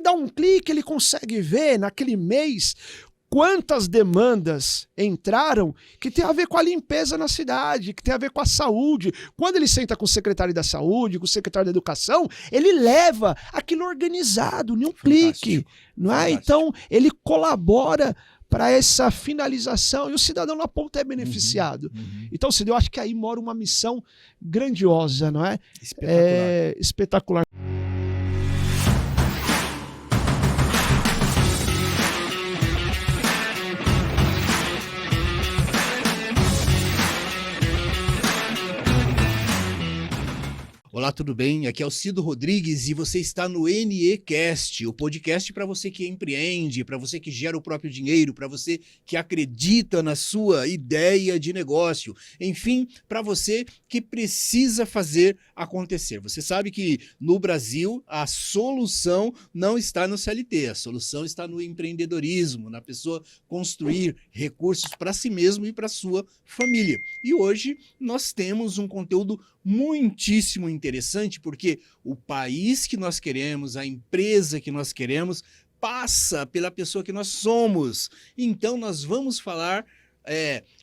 dá um clique, ele consegue ver naquele mês quantas demandas entraram que tem a ver com a limpeza na cidade, que tem a ver com a saúde. Quando ele senta com o secretário da saúde, com o secretário da educação, ele leva aquilo organizado em um clique. Não é? Então, ele colabora para essa finalização e o cidadão na ponta é beneficiado. Então, eu acho que aí mora uma missão grandiosa, não é? Espetacular. Espetacular. Olá, tudo bem? Aqui é o Cido Rodrigues e você está no NEcast, o podcast para você que empreende, para você que gera o próprio dinheiro, para você que acredita na sua ideia de negócio, enfim, para você que precisa fazer acontecer. Você sabe que no Brasil a solução não está no CLT, a solução está no empreendedorismo, na pessoa construir recursos para si mesmo e para sua família. E hoje nós temos um conteúdo muitíssimo interessante, porque o país que nós queremos, a empresa que nós queremos, passa pela pessoa que nós somos. Então nós vamos falar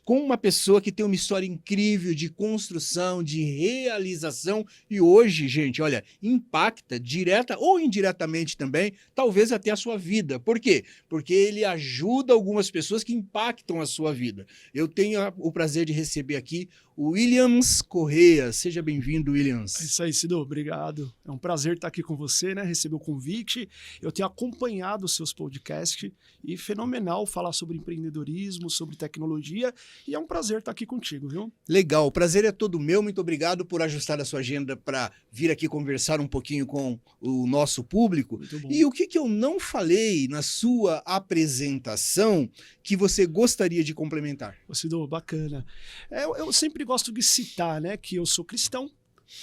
com uma pessoa que tem uma história incrível de construção, de realização e hoje, gente, olha, impacta direta ou indiretamente também, talvez até a sua vida. Por quê? Porque ele ajuda algumas pessoas que impactam a sua vida. Eu tenho o prazer de receber aqui o Williams Correia. Seja bem-vindo, Williams. É isso aí, Cido. Obrigado. É um prazer estar aqui com você, né? Receber o convite. Eu tenho acompanhado os seus podcasts e fenomenal falar sobre empreendedorismo, sobre tecnologia e é um prazer estar aqui contigo, viu? Legal, o prazer é todo meu. Muito obrigado por ajustar a sua agenda para vir aqui conversar um pouquinho com o nosso público. Muito bom. E o que eu não falei na sua apresentação que você gostaria de complementar? Cido, bacana. Eu sempre gosto de citar, né, que eu sou cristão,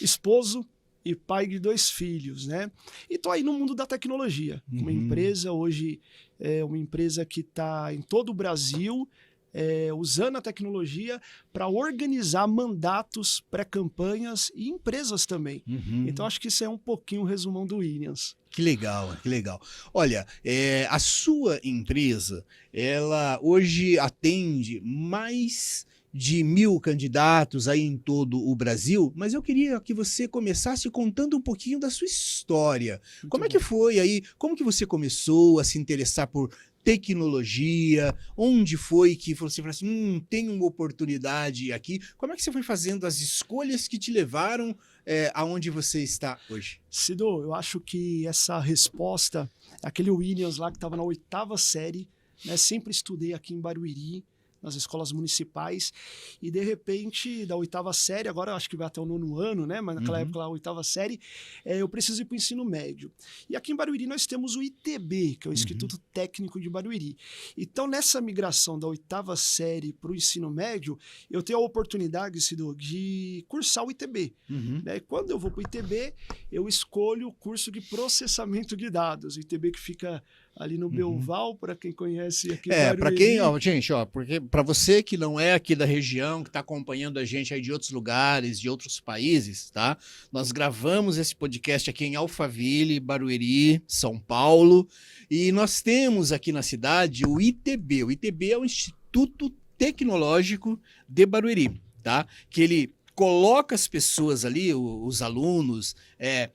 esposo e pai de 2 filhos, né? E tô aí no mundo da tecnologia. Uma empresa hoje é uma empresa que está em todo o Brasil usando a tecnologia para organizar mandatos, pré-campanhas e empresas também. Então acho que isso é um pouquinho o resumão do Williams. Que legal, que legal. Olha, a sua empresa, ela hoje atende mais de 1.000 candidatos aí em todo o Brasil, mas eu queria que você começasse contando um pouquinho da sua história. Como é que foi aí? Como que você começou a se interessar por tecnologia? Onde foi que você falou assim, tem uma oportunidade aqui? Como é que você foi fazendo as escolhas que te levaram aonde você está hoje? Cido, eu acho que essa resposta, aquele Williams lá que estava na 8ª série, né, sempre estudei aqui em Barueri, nas escolas municipais, e de repente, da 8ª série, agora eu acho que vai até o 9º ano, né? Mas naquela época, lá, a 8ª série, eu preciso ir para o ensino médio. E aqui em Barueri nós temos o ITB, que é o Instituto Técnico de Barueri. Então, nessa migração da 8ª série para o ensino médio, eu tenho a oportunidade, Cido, de cursar o ITB. Né? E quando eu vou para o ITB, eu escolho o curso de processamento de dados. O ITB que fica ali no Belval, para quem conhece aqui. Para quem, gente, porque para você que não é aqui da região, que está acompanhando a gente aí de outros lugares, de outros países, tá? Nós gravamos esse podcast aqui em Alphaville, Barueri, São Paulo, e nós temos aqui na cidade o ITB. O ITB é o Instituto Tecnológico de Barueri, tá? Que ele coloca as pessoas ali, os alunos,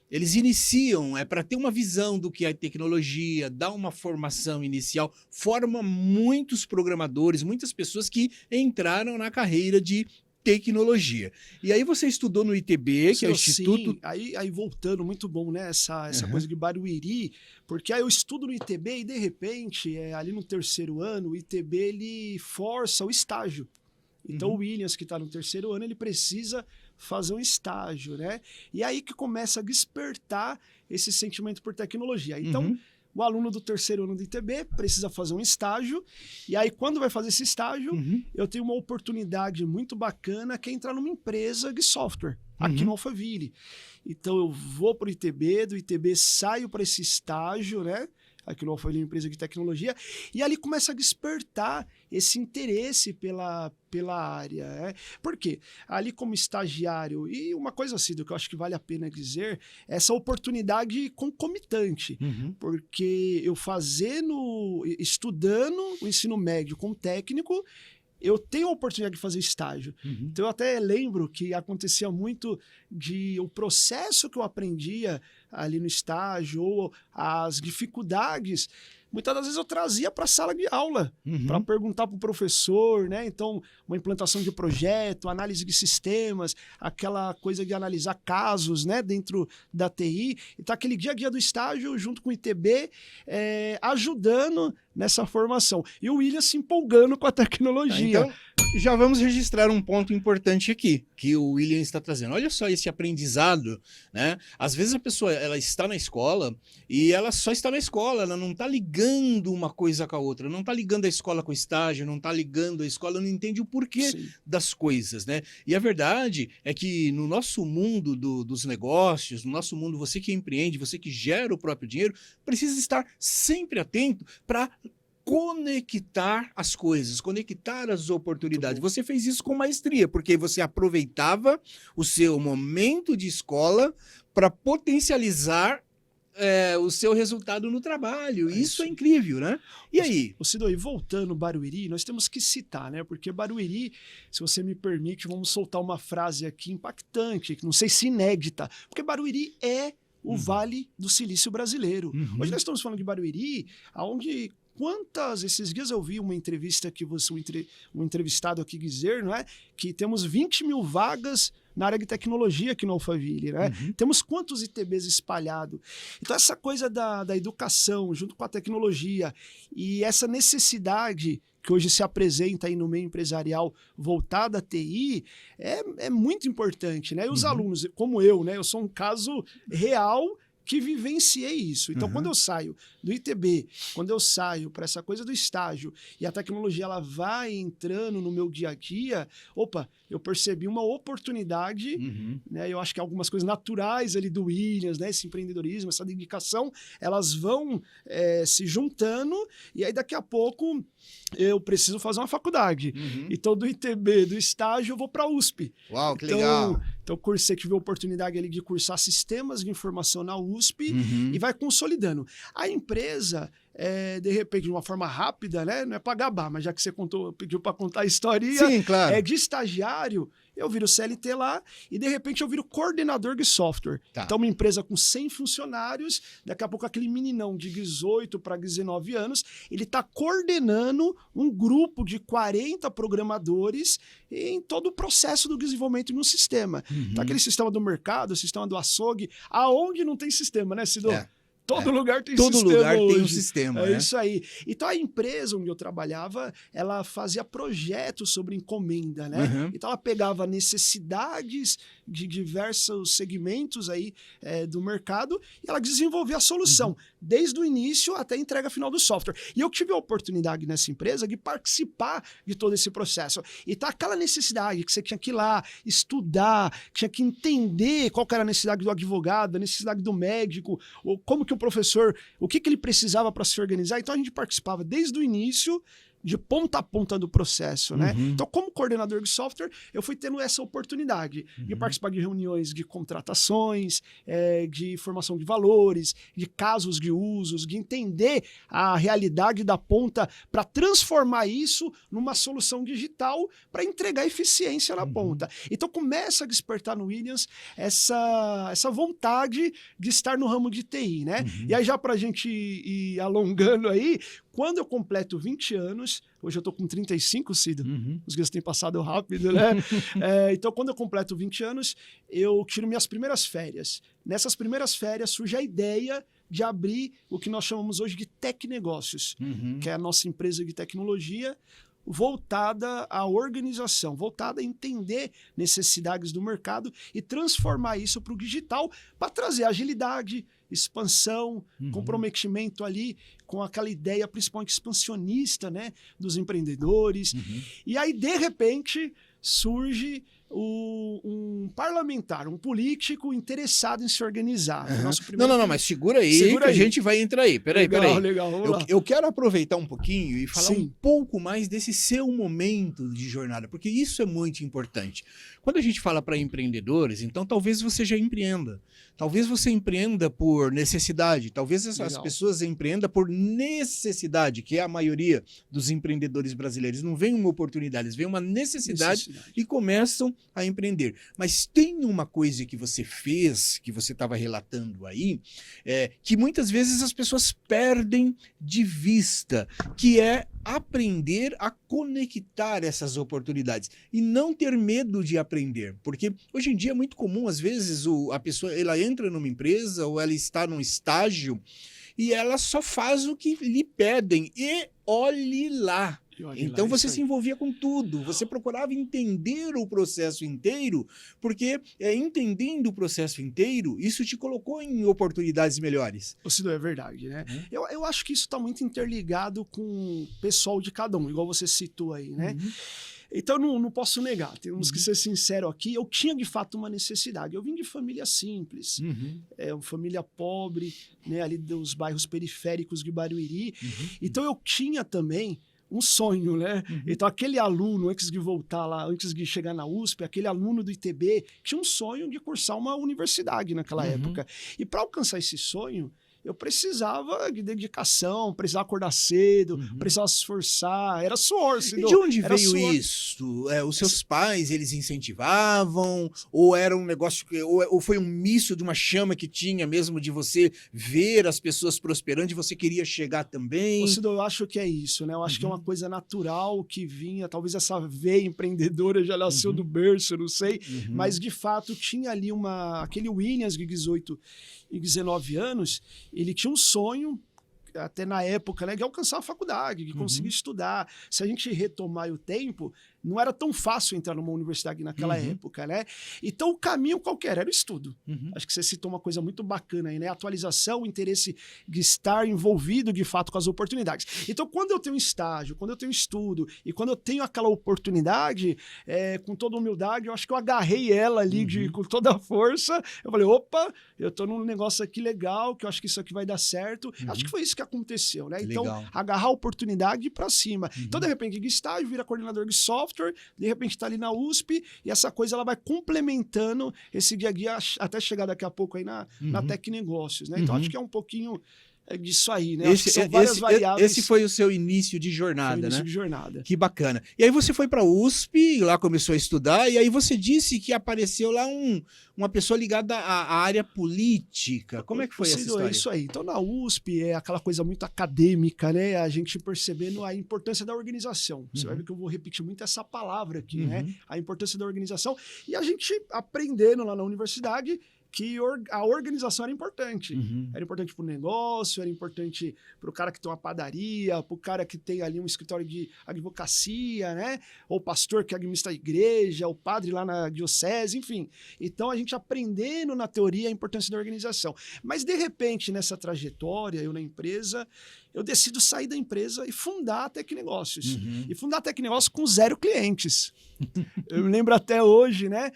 eles iniciam para ter uma visão do que é tecnologia, dá uma formação inicial, forma muitos programadores, muitas pessoas que entraram na carreira de tecnologia. E aí você estudou no ITB, que é o Instituto... Sim, aí voltando, muito bom, né, essa coisa de Barueri, porque aí eu estudo no ITB e de repente, ali no 3º ano, o ITB ele força o estágio. Então o Williams, que está no 3º ano, ele precisa fazer um estágio, né? E aí que começa a despertar esse sentimento por tecnologia. Então, o aluno do 3º ano do ITB precisa fazer um estágio, e aí quando vai fazer esse estágio, eu tenho uma oportunidade muito bacana que é entrar numa empresa de software, aqui no Alphaville. Então eu vou para o ITB, do ITB saio para esse estágio, né? aquilo lá foi uma empresa de tecnologia, e ali começa a despertar esse interesse pela área. Né? Por quê? Ali como estagiário, e uma coisa assim, do que eu acho que vale a pena dizer, essa oportunidade concomitante, porque eu estudando o ensino médio com técnico, eu tenho a oportunidade de fazer estágio. Então, eu até lembro que acontecia muito o processo que eu aprendia ali no estágio, ou as dificuldades, muitas das vezes eu trazia para a sala de aula, para perguntar para o professor, né? Então, uma implantação de projeto, análise de sistemas, aquela coisa de analisar casos, né? Dentro da TI. Então, aquele dia a dia do estágio, junto com o ITB, ajudando nessa formação. E o William se empolgando com a tecnologia. Então, já vamos registrar um ponto importante aqui, que o William está trazendo. Olha só esse aprendizado, né? Às vezes a pessoa, ela está na escola e ela só está na escola, ela não está ligando uma coisa com a outra, não está ligando a escola com o estágio, não está ligando a escola, não entende o porquê Sim. das coisas, né? E a verdade é que no nosso mundo dos negócios, no nosso mundo, você que empreende, você que gera o próprio dinheiro, precisa estar sempre atento para conectar as coisas, conectar as oportunidades. Você fez isso com maestria, porque você aproveitava o seu momento de escola para potencializar o seu resultado no trabalho. Isso é incrível, né? E aí? O Sidoi, voltando Barueri, nós temos que citar, né? Porque Barueri, se você me permite, vamos soltar uma frase aqui impactante, que não sei se inédita, porque Barueri é o Vale do Silício brasileiro. Hoje nós estamos falando de Barueri, onde esses dias eu vi uma entrevista que um entrevistado aqui dizer, não é? Que temos 20 mil vagas na área de tecnologia aqui no Alphaville, né? Temos quantos ITBs espalhados? Então essa coisa da educação junto com a tecnologia e essa necessidade que hoje se apresenta aí no meio empresarial voltada à TI é muito importante, né? E os alunos, como eu, né? Eu sou um caso real que vivenciei isso. Então, quando eu saio do ITB, quando eu saio para essa coisa do estágio e a tecnologia ela vai entrando no meu dia a dia, eu percebi uma oportunidade, né? Eu acho que algumas coisas naturais ali do Williams, né? Esse empreendedorismo, essa dedicação, elas vão se juntando e aí daqui a pouco eu preciso fazer uma faculdade. Então, do ITB, do estágio, eu vou para a USP. Uau, que legal! Então, tive a oportunidade ali de cursar sistemas de informação na USP e vai consolidando. A empresa, de repente, de uma forma rápida, né? Não é para gabar, mas já que você pediu para contar a historinha, sim, claro. De estagiário, eu viro CLT lá e, de repente, eu viro coordenador de software. Tá. Então, uma empresa com 100 funcionários, daqui a pouco aquele meninão de 18 para 19 anos, ele está coordenando um grupo de 40 programadores em todo o processo do desenvolvimento de um sistema. Então, aquele sistema do mercado, sistema do açougue, aonde não tem sistema, né, Cido? Todo lugar tem Todo sistema lugar hoje. tem um sistema, É né? isso aí. Então, a empresa onde eu trabalhava, ela fazia projetos sobre encomenda, né? Então, ela pegava necessidades de diversos segmentos aí do mercado e ela desenvolvia a solução, desde o início até a entrega final do software. E eu tive a oportunidade nessa empresa de participar de todo esse processo. E tá aquela necessidade que você tinha que ir lá, estudar, tinha que entender qual que era a necessidade do advogado, a necessidade do médico, ou como que o professor, o que ele precisava para se organizar. Então, a gente participava desde o início, de ponta a ponta do processo, né? Então, como coordenador de software, eu fui tendo essa oportunidade de participar de reuniões de contratações, de formação de valores, de casos de usos, de entender a realidade da ponta para transformar isso numa solução digital para entregar eficiência na ponta. Então, começa a despertar no Williams essa vontade de estar no ramo de TI, né? E aí, já para a gente ir alongando aí, quando eu completo 20 anos, hoje eu estou com 35, Cido, os dias têm passado rápido, né? Então, quando eu completo 20 anos, eu tiro minhas primeiras férias. Nessas primeiras férias surge a ideia de abrir o que nós chamamos hoje de Tech Negócios, que é a nossa empresa de tecnologia, voltada à organização, voltada a entender necessidades do mercado e transformar isso para o digital para trazer agilidade, expansão, comprometimento ali com aquela ideia principalmente expansionista, né, dos empreendedores. E aí, de repente, surge um parlamentar, um político interessado em se organizar. Foi o nosso Não, primeiro... não, não, mas segura aí Segura que aí. a gente vai entrar aí. Peraí. Legal, vamos lá. Eu quero aproveitar um pouquinho e falar Sim. um pouco mais desse seu momento de jornada, porque isso é muito importante. Quando a gente fala para empreendedores, então talvez você já empreenda. Talvez você empreenda por necessidade, talvez as Legal. pessoas empreendam por necessidade, que é a maioria dos empreendedores brasileiros. Não vem uma oportunidade, eles vem uma necessidade e começam a empreender. Mas tem uma coisa que você fez, que você estava relatando aí, que muitas vezes as pessoas perdem de vista, que é aprender a conectar essas oportunidades e não ter medo de aprender, porque hoje em dia é muito comum, às vezes a pessoa ela entra numa empresa ou ela está num estágio e ela só faz o que lhe pedem e olhe lá. Então você se envolvia com tudo, você procurava entender o processo inteiro, porque entendendo o processo inteiro, isso te colocou em oportunidades melhores. Cido, é verdade, né? Eu acho que isso está muito interligado com o pessoal de cada um, igual você citou aí, né? Então, não posso negar, temos que ser sinceros aqui, eu tinha de fato uma necessidade. Eu vim de família simples, uma família pobre, né, ali dos bairros periféricos de Barueri, então eu tinha também um sonho, né? Então, aquele aluno, antes de voltar lá, antes de chegar na USP, aquele aluno do ITB, tinha um sonho de cursar uma universidade naquela época. E para alcançar esse sonho, eu precisava de dedicação, precisava acordar cedo, precisava se esforçar, era suor. E de onde veio isso? Os seus pais, eles incentivavam? Ou era um negócio, ou foi um misto de uma chama que tinha mesmo de você ver as pessoas prosperando e você queria chegar também? Cido, eu acho que é isso, né? Eu acho que é uma coisa natural que vinha, talvez essa veia empreendedora já nasceu do berço, não sei, mas de fato tinha ali aquele Williams de 18 e 19 anos, ele tinha um sonho, até na época, né, de alcançar a faculdade, de conseguir estudar. Se a gente retomar o tempo, não era tão fácil entrar numa universidade naquela época, né? Então, o caminho qualquer era o estudo. Acho que você citou uma coisa muito bacana aí, né? Atualização, o interesse de estar envolvido, de fato, com as oportunidades. Então, quando eu tenho estágio, quando eu tenho estudo e quando eu tenho aquela oportunidade, com toda humildade, eu acho que eu agarrei ela ali com toda a força. Eu falei, opa, eu tô num negócio aqui legal, que eu acho que isso aqui vai dar certo. Acho que foi isso que aconteceu, né? Então, agarrar a oportunidade e ir pra cima. Então, de repente, de estágio, vira coordenador de software, de repente está ali na USP e essa coisa ela vai complementando esse dia a dia até chegar daqui a pouco aí na Tecnegócios, né? Então acho que é um pouquinho disso aí, né? São várias variáveis. Esse foi o seu início de jornada, foi o início né? de jornada. Que bacana. E aí você foi para a USP, lá começou a estudar, e aí você disse que apareceu lá uma pessoa ligada à área política. Como é que foi essa história? É isso aí. Então, na USP é aquela coisa muito acadêmica, né? A gente percebendo a importância da organização. Você vai ver que eu vou repetir muito essa palavra aqui, né? A importância da organização. E a gente aprendendo lá na universidade que a organização era importante. Era importante para o negócio, era importante para o cara que tem uma padaria, para o cara que tem ali um escritório de advocacia, né? Ou o pastor que administra a igreja, o padre lá na diocese, enfim. Então, a gente aprendendo na teoria a importância da organização. Mas, de repente, nessa trajetória, eu na empresa, eu decido sair da empresa e fundar a Tecnegócios. E fundar a Tecnegócios com 0 clientes. Eu me lembro até hoje, né?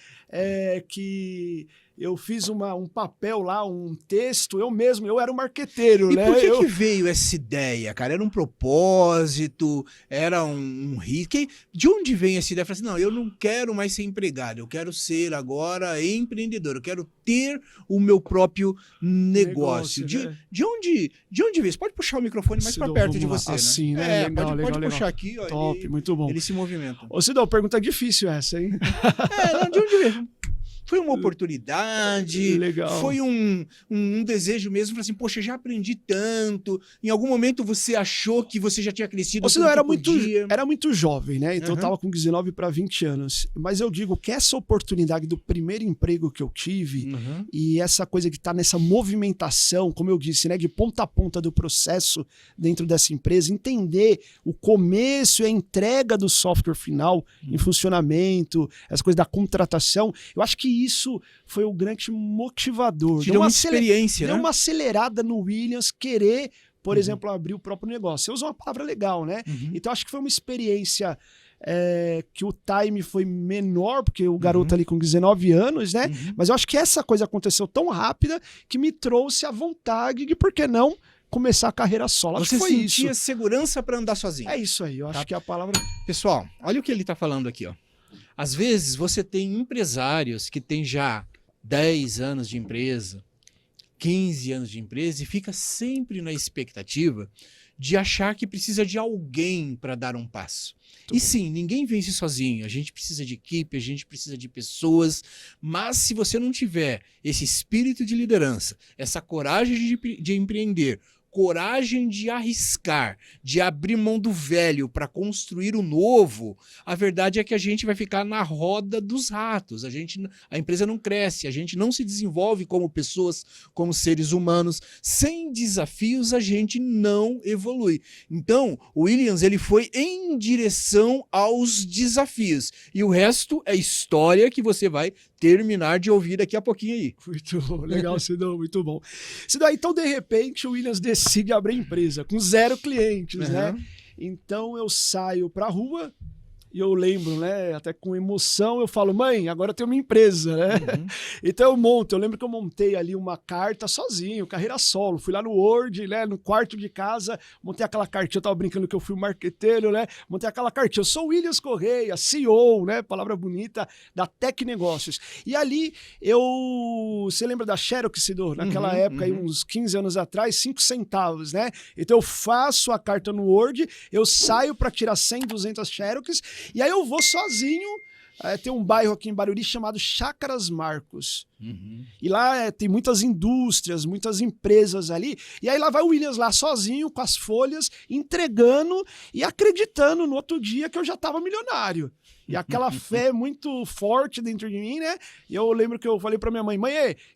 Que eu fiz um papel lá, um texto, eu era um marqueteiro, né? E por que veio essa ideia, cara? Era um propósito, era um risco? De onde vem essa ideia? Falei assim, não, eu não quero mais ser empregado, eu quero ser agora empreendedor, eu quero ter o meu próprio negócio. Né? De onde veio? Você pode puxar o microfone mais para perto de você, assim, né? Legal, pode puxar aqui, ó. Top, muito bom. Ele se movimenta. Ô, Cido, pergunta difícil essa, hein? De onde veio? Foi uma oportunidade, legal. Foi um desejo mesmo, assim, poxa, já aprendi tanto. Em algum momento você achou que você já tinha crescido? Você não era muito jovem, né? Então eu tava com 19 para 20 anos. Mas eu digo que essa oportunidade do primeiro emprego que eu tive e essa coisa que tá nessa movimentação, como eu disse, né, de ponta a ponta do processo dentro dessa empresa, entender o começo e a entrega do software final em funcionamento, essa coisa da contratação, eu acho que isso foi o grande motivador. Deu uma experiência, né? Deu uma acelerada no Williams querer, por exemplo, abrir o próprio negócio. Você usa uma palavra legal, né? Então, acho que foi uma experiência que o time foi menor, porque o garoto ali com 19 anos, né? Mas eu acho que essa coisa aconteceu tão rápida que me trouxe a vontade de, por que não, começar a carreira solo. Acho Você que foi sentia isso. segurança para andar sozinho. É isso aí, eu acho que a palavra... Pessoal, olha o que ele está falando aqui, ó. Às vezes você tem empresários que têm já 10 anos de empresa, 15 anos de empresa e fica sempre na expectativa de achar que precisa de alguém para dar um passo. E sim, ninguém vence sozinho, a gente precisa de equipe, a gente precisa de pessoas, mas se você não tiver esse espírito de liderança, essa coragem de empreender, coragem de arriscar, de abrir mão do velho para construir o novo, a verdade é que a gente vai ficar na roda dos ratos. A empresa não cresce, a gente não se desenvolve como pessoas, como seres humanos. Sem desafios, a gente não evolui. Então, o Williams ele foi em direção aos desafios. E o resto é história que você vai terminar de ouvir daqui a pouquinho aí. Muito legal, Sidão, muito bom. Sidão, então, de repente, o Williams decide abrir empresa com 0 clientes, né? Então, eu saio pra rua e eu lembro, né, até com emoção, eu falo, mãe, agora eu tenho uma empresa, né? Então, eu lembro que eu montei ali uma carta sozinho, carreira solo, fui lá no Word, né, no quarto de casa, montei aquela cartinha, eu tava brincando que eu fui marqueteiro, né? Montei aquela cartinha, eu sou o Williams Correia, CEO, né, palavra bonita, da Tec Negócios. E ali, você lembra da Xerox, Sidor? Naquela época, aí, uns 15 anos atrás, 5 centavos, né? Então, eu faço a carta no Word, eu saio para tirar 100, 200 Xerox, e aí eu vou sozinho, tem um bairro aqui em Barueri chamado Chácaras Marcos. E lá tem muitas indústrias, muitas empresas ali. E aí lá vai o Williams lá sozinho, com as folhas, entregando e acreditando no outro dia que eu já estava milionário. E aquela fé muito forte dentro de mim, né? E eu lembro que eu falei pra minha mãe,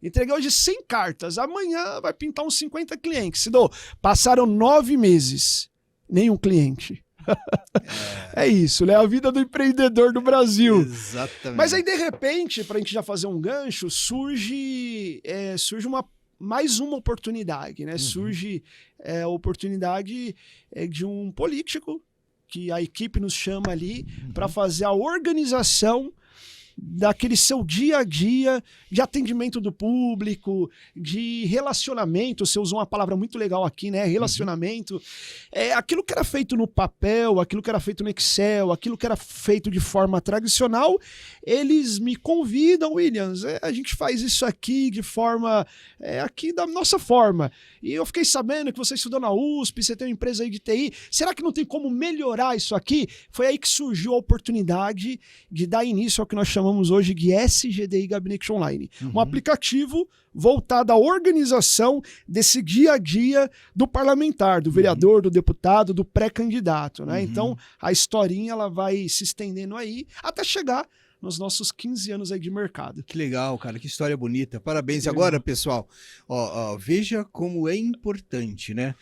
entreguei hoje 100 cartas, amanhã vai pintar uns 50 clientes. Passaram 9 meses, nenhum cliente. É isso, né? A vida do empreendedor do Brasil. Exatamente. Mas aí, de repente, pra gente já fazer um gancho, surge mais uma oportunidade, né? Surge a oportunidade de um político, que a equipe nos chama ali para fazer a organização daquele seu dia a dia de atendimento do público, de relacionamento. Você usou uma palavra muito legal aqui, né? Relacionamento. Aquilo que era feito no papel, aquilo que era feito no Excel, aquilo que era feito de forma tradicional, eles me convidam, Williams, a gente faz isso aqui de forma, aqui da nossa forma. E eu fiquei sabendo que você estudou na USP, você tem uma empresa aí de TI, será que não tem como melhorar isso aqui? Foi aí que surgiu a oportunidade de dar início ao que nós chamamos hoje de SGDI Gabinete Online. Um aplicativo voltado à organização desse dia a dia do parlamentar, do vereador, do deputado, do pré-candidato, né? Então, a historinha ela vai se estendendo aí até chegar nos nossos 15 anos aí de mercado. Que legal, cara, que história bonita. Parabéns. E agora, pessoal, veja como é importante, né?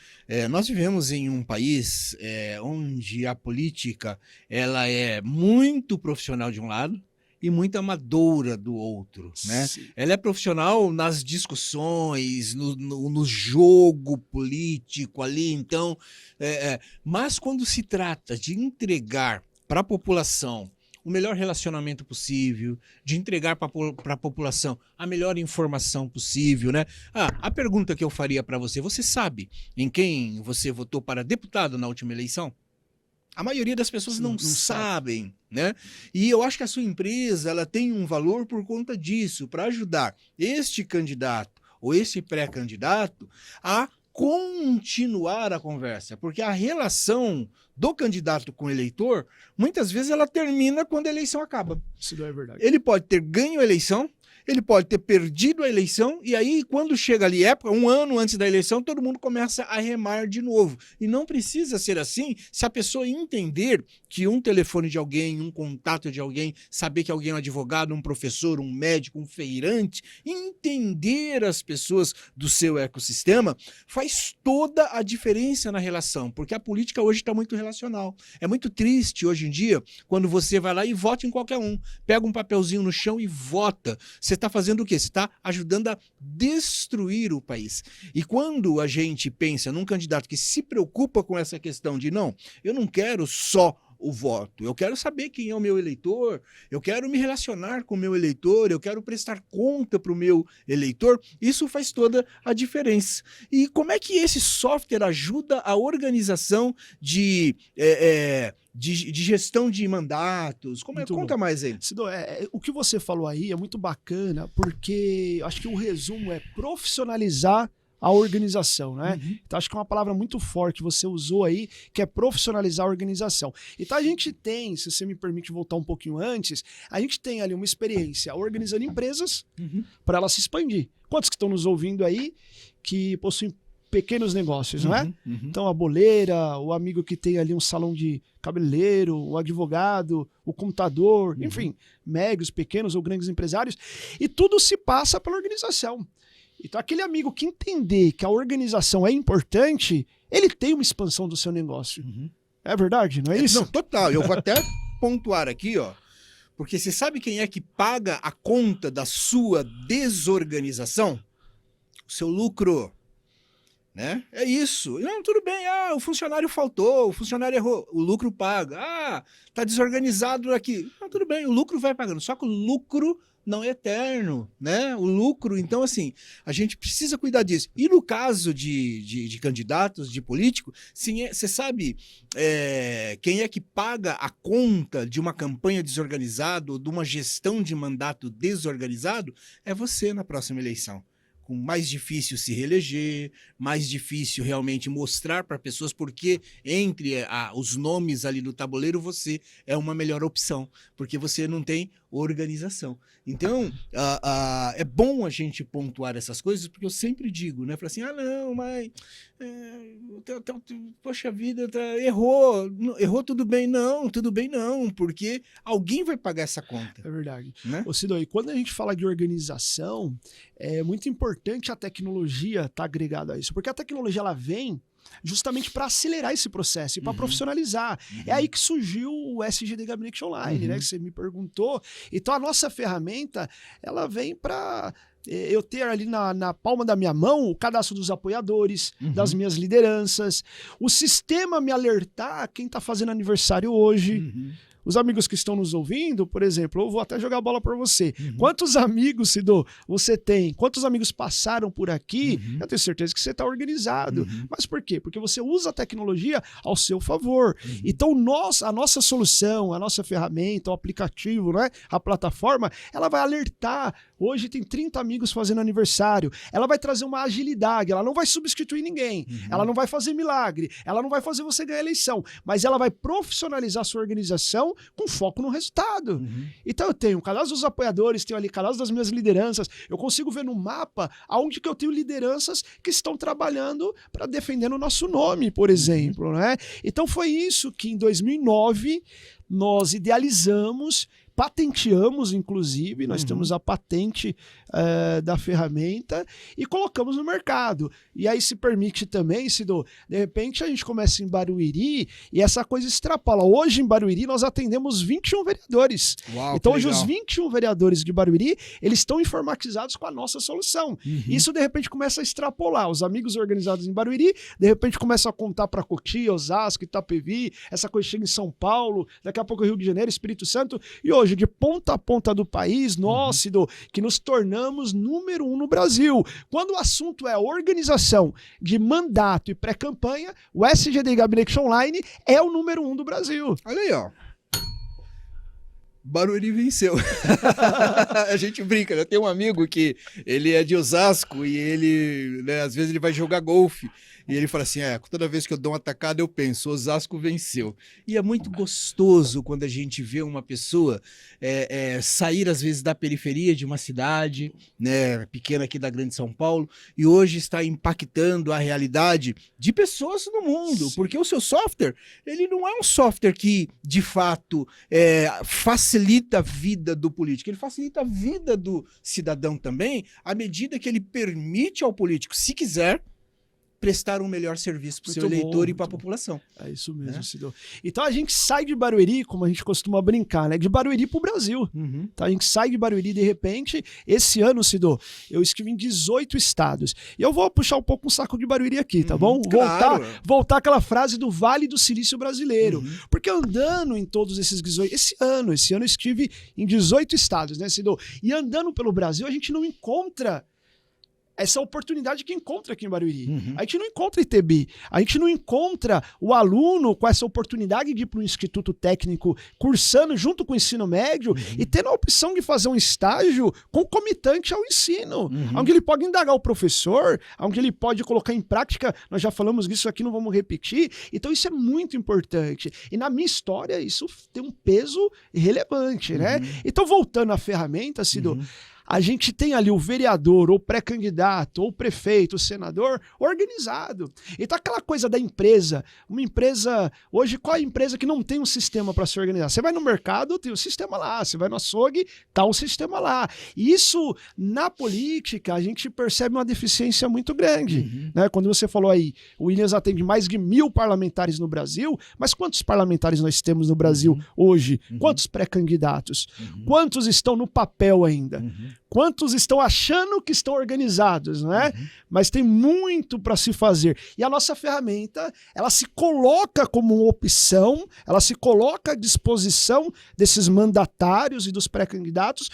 Nós vivemos em um país onde a política ela é muito profissional de um lado e muito amadora do outro, né? Sim. Ela é profissional nas discussões, no jogo político ali, então, mas quando se trata de entregar para a população o melhor relacionamento possível, de entregar para a população a melhor informação possível, né? A pergunta que eu faria para você, você sabe em quem você votou para deputado na última eleição? A maioria das pessoas não sabem, né? E eu acho que a sua empresa ela tem um valor por conta disso, para ajudar este candidato ou esse pré-candidato a continuar a conversa, porque a relação do candidato com o eleitor, muitas vezes ela termina quando a eleição acaba. Isso não é verdade. Ele pode ter ganho a eleição, ele pode ter perdido a eleição, e aí quando chega ali época, um ano antes da eleição, todo mundo começa a remar de novo. E não precisa ser assim se a pessoa entender que um telefone de alguém, um contato de alguém, saber que alguém é um advogado, um professor, um médico, um feirante, entender as pessoas do seu ecossistema, faz toda a diferença na relação, porque a política hoje está muito relacional. É muito triste hoje em dia quando você vai lá e vota em qualquer um, pega um papelzinho no chão e vota. Você está fazendo o quê? Você está ajudando a destruir o país. E quando a gente pensa num candidato que se preocupa com essa questão de não, eu não quero só o voto. Eu quero saber quem é o meu eleitor, eu quero me relacionar com o meu eleitor, eu quero prestar conta para o meu eleitor. Isso faz toda a diferença. E como é que esse software ajuda a organização de gestão de mandatos? Conta mais aí. Cido, o que você falou aí é muito bacana, porque acho que o resumo é profissionalizar a organização, né? Então acho que é uma palavra muito forte que você usou aí, que é profissionalizar a organização. Então a gente tem, se você me permite voltar um pouquinho antes, a gente tem ali uma experiência organizando empresas para ela se expandir. Quantos que estão nos ouvindo aí que possuem pequenos negócios, não é? Então a boleira, o amigo que tem ali um salão de cabeleireiro, o advogado, o contador, enfim, médios, pequenos ou grandes empresários, e tudo se passa pela organização. Então aquele amigo que entender que a organização é importante, ele tem uma expansão do seu negócio. É verdade, não é isso? Não, total. Eu vou até pontuar aqui, ó, porque você sabe quem é que paga a conta da sua desorganização? O seu lucro. Né? É isso. Não, tudo bem, o funcionário faltou, o funcionário errou, o lucro paga. Tá desorganizado aqui. Não, tudo bem, o lucro vai pagando. Só que o lucro não é eterno, né? O lucro, então assim, a gente precisa cuidar disso. E no caso de candidatos, de político, você sabe quem é que paga a conta de uma campanha desorganizada ou de uma gestão de mandato desorganizado? É você na próxima eleição. Com mais difícil se reeleger, mais difícil realmente mostrar para pessoas porque entre os nomes ali do tabuleiro você é uma melhor opção, porque você não tem organização. Então, é bom a gente pontuar essas coisas, porque eu sempre digo, né? Falo assim, não, mas poxa vida, errou tudo bem não, porque alguém vai pagar essa conta. É verdade. Né? Ô Cido, e quando a gente fala de organização, é muito importante a tecnologia estar agregada a isso, porque a tecnologia ela vem justamente para acelerar esse processo e para profissionalizar. É aí que surgiu o SGD Gabinete Online, né? Que você me perguntou. Então a nossa ferramenta, ela vem para eu ter ali na palma da minha mão o cadastro dos apoiadores, das minhas lideranças, o sistema me alertar quem está fazendo aniversário hoje. Os amigos que estão nos ouvindo, por exemplo, eu vou até jogar a bola para você. Quantos amigos, Cido, você tem? Quantos amigos passaram por aqui? Eu tenho certeza que você está organizado. Mas por quê? Porque você usa a tecnologia ao seu favor. Então, a nossa solução, a nossa ferramenta, o aplicativo, né? A plataforma, ela vai alertar. Hoje tem 30 amigos fazendo aniversário. Ela vai trazer uma agilidade, ela não vai substituir ninguém. Ela não vai fazer milagre, ela não vai fazer você ganhar a eleição, mas ela vai profissionalizar a sua organização com foco no resultado. Então eu tenho o cadastro dos apoiadores, tenho ali o cadastro das minhas lideranças, eu consigo ver no mapa aonde que eu tenho lideranças que estão trabalhando para defender o nosso nome, por exemplo, né? Então foi isso que em 2009 nós idealizamos, patenteamos, inclusive, nós temos a patente da ferramenta e colocamos no mercado. E aí se permite também, Cido, de repente a gente começa em Barueri e essa coisa extrapola. Hoje em Barueri nós atendemos 21 vereadores. Uau, então hoje os 21 vereadores de Barueri, eles estão informatizados com a nossa solução. Isso de repente começa a extrapolar. Os amigos organizados em Barueri, de repente começam a contar para Cotia, Osasco, Itapevi, essa coisa chega em São Paulo, daqui a pouco Rio de Janeiro, Espírito Santo, e hoje de ponta a ponta do país, nós, Cido, que nos tornamos número 1 no Brasil. Quando o assunto é organização de mandato e pré-campanha, o SGD Gabinete Online é o número 1 do Brasil. Olha aí, ó. Barueri venceu. A gente brinca, né? Tem um amigo que ele é de Osasco e ele, né, às vezes ele vai jogar golfe e ele fala assim, toda vez que eu dou uma atacada eu penso, Osasco venceu. E é muito gostoso quando a gente vê uma pessoa sair às vezes da periferia de uma cidade, né, pequena aqui da Grande São Paulo, e hoje está impactando a realidade de pessoas no mundo, porque o seu software, ele não é um software que, de fato, facilita a vida do político, ele facilita a vida do cidadão também, à medida que ele permite ao político, se quiser, prestar um melhor serviço para o seu Muito bom, eleitor e para a muito bom. população. É isso mesmo, Né? Cido. Então a gente sai de Barueri, como a gente costuma brincar, né? De Barueri pro Brasil. Uhum. Tá? A gente sai de Barueri, de repente, esse ano, Cido, eu estive em 18 estados. E eu vou puxar um pouco um saco de Barueri aqui, tá bom? Claro. Voltar àquela frase do Vale do Silício Brasileiro. Uhum. Porque andando em todos esses 18... Esse ano eu estive em 18 estados, né, Cido? E andando pelo Brasil, a gente não encontra essa oportunidade que encontra aqui em Barueri. Uhum. A gente não encontra ITB, a gente não encontra o aluno com essa oportunidade de ir para um instituto técnico cursando junto com o ensino médio e tendo a opção de fazer um estágio concomitante ao ensino, onde ele pode indagar o professor, onde ele pode colocar em prática, nós já falamos disso aqui, não vamos repetir, então isso é muito importante. E na minha história, isso tem um peso relevante, né? Então, voltando à ferramenta, Cido, a gente tem ali o vereador, ou pré-candidato, ou prefeito, o senador, organizado. Então aquela coisa da empresa, uma empresa, hoje qual é a empresa que não tem um sistema para se organizar? Você vai no mercado, tem o sistema lá, você vai no açougue, tá o sistema lá. E isso, na política, a gente percebe uma deficiência muito grande. Né? Quando você falou aí, o Williams atende mais de 1000 parlamentares no Brasil, mas quantos parlamentares nós temos no Brasil hoje? Quantos pré-candidatos? Quantos estão no papel ainda? Quantos estão achando que estão organizados, né? Mas tem muito para se fazer. E a nossa ferramenta, ela se coloca como opção, ela se coloca à disposição desses mandatários e dos pré-candidatos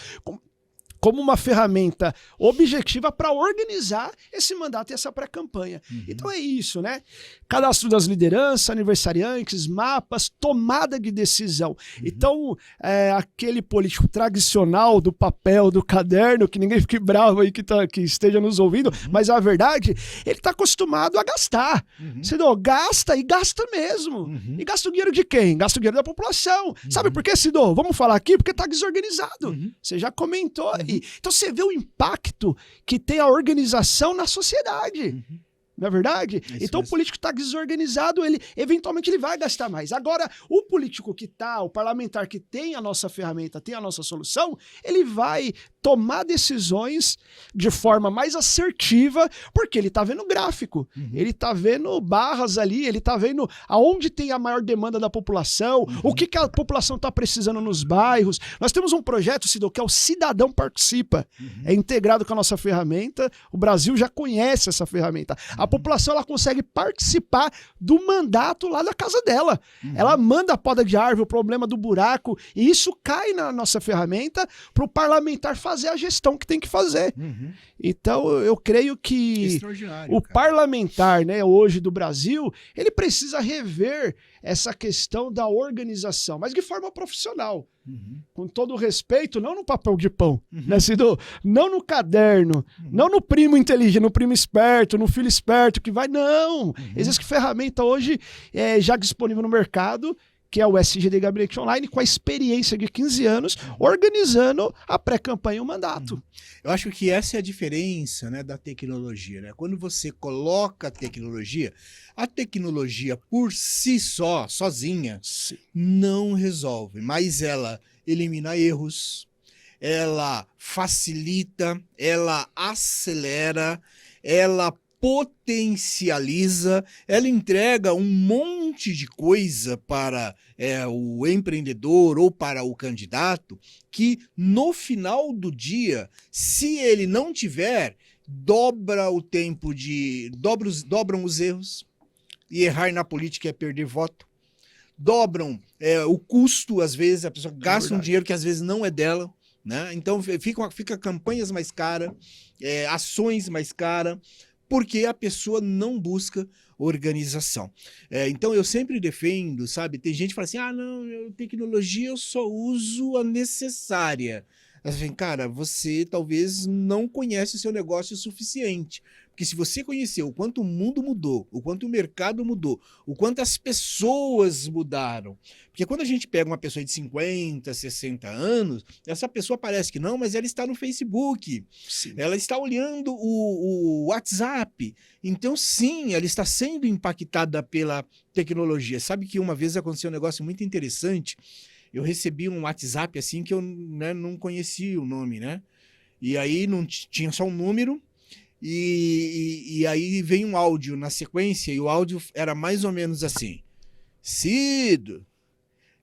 como uma ferramenta objetiva para organizar esse mandato e essa pré-campanha. Então é isso, né? Cadastro das lideranças, aniversariantes, mapas, tomada de decisão. Então, aquele político tradicional do papel, do caderno, que ninguém fique bravo aí que esteja nos ouvindo, mas a verdade, ele está acostumado a gastar. Você não gasta e gasta mesmo. E gasta o dinheiro de quem? Gasta o dinheiro da população. Sabe por quê, Cido? Vamos falar aqui porque está desorganizado. Você já comentou aí. Então você vê o impacto que tem a organização na sociedade. Não é verdade? Então o político está desorganizado, ele eventualmente ele vai gastar mais. Agora, o político o parlamentar que tem a nossa ferramenta, tem a nossa solução, ele vai tomar decisões de forma mais assertiva, porque ele está vendo gráfico, ele está vendo barras ali, ele está vendo aonde tem a maior demanda da população, o que a população está precisando nos bairros. Nós temos um projeto, Cido, que é o Cidadão Participa. É integrado com a nossa ferramenta, o Brasil já conhece essa ferramenta. A população ela consegue participar do mandato lá da casa dela. Ela manda a poda de árvore, o problema do buraco, e isso cai na nossa ferramenta para o parlamentar fazer a gestão que tem que fazer. Então, eu creio que o parlamentar, né, hoje do Brasil, ele precisa rever essa questão da organização, mas de forma profissional. Com todo o respeito, não no papel de pão, né, Cido? Não no caderno, não no primo inteligente, no primo esperto, no filho esperto que vai, não. Existe ferramenta hoje já disponível no mercado, que é o SGD Gabinete Online, com a experiência de 15 anos, organizando a pré-campanha e o mandato. Eu acho que essa é a diferença, né, da tecnologia. Né? Quando você coloca a tecnologia por si só, sozinha, não resolve, mas ela elimina erros, ela facilita, ela acelera, ela potencializa, ela entrega um monte de coisa para o empreendedor ou para o candidato que no final do dia, se ele não tiver, dobra o tempo dobram os erros, e errar na política é perder voto, dobram o custo, às vezes a pessoa gasta um dinheiro que às vezes não é dela, né? Então fica campanhas mais caras, ações mais caras, porque a pessoa não busca organização. Então eu sempre defendo, sabe? Tem gente que fala assim, não, tecnologia eu só uso a necessária. Assim, cara, você talvez não conhece o seu negócio o suficiente. Porque se você conhecer o quanto o mundo mudou, o quanto o mercado mudou, o quanto as pessoas mudaram. Porque quando a gente pega uma pessoa de 50, 60 anos, essa pessoa parece que não, mas ela está no Facebook. Sim. Ela está olhando o WhatsApp. Então, sim, ela está sendo impactada pela tecnologia. Sabe que uma vez aconteceu um negócio muito interessante? Eu recebi um WhatsApp assim que eu não conhecia o nome, né? E aí não tinha só um número. e aí vem um áudio na sequência, e o áudio era mais ou menos assim: Cido,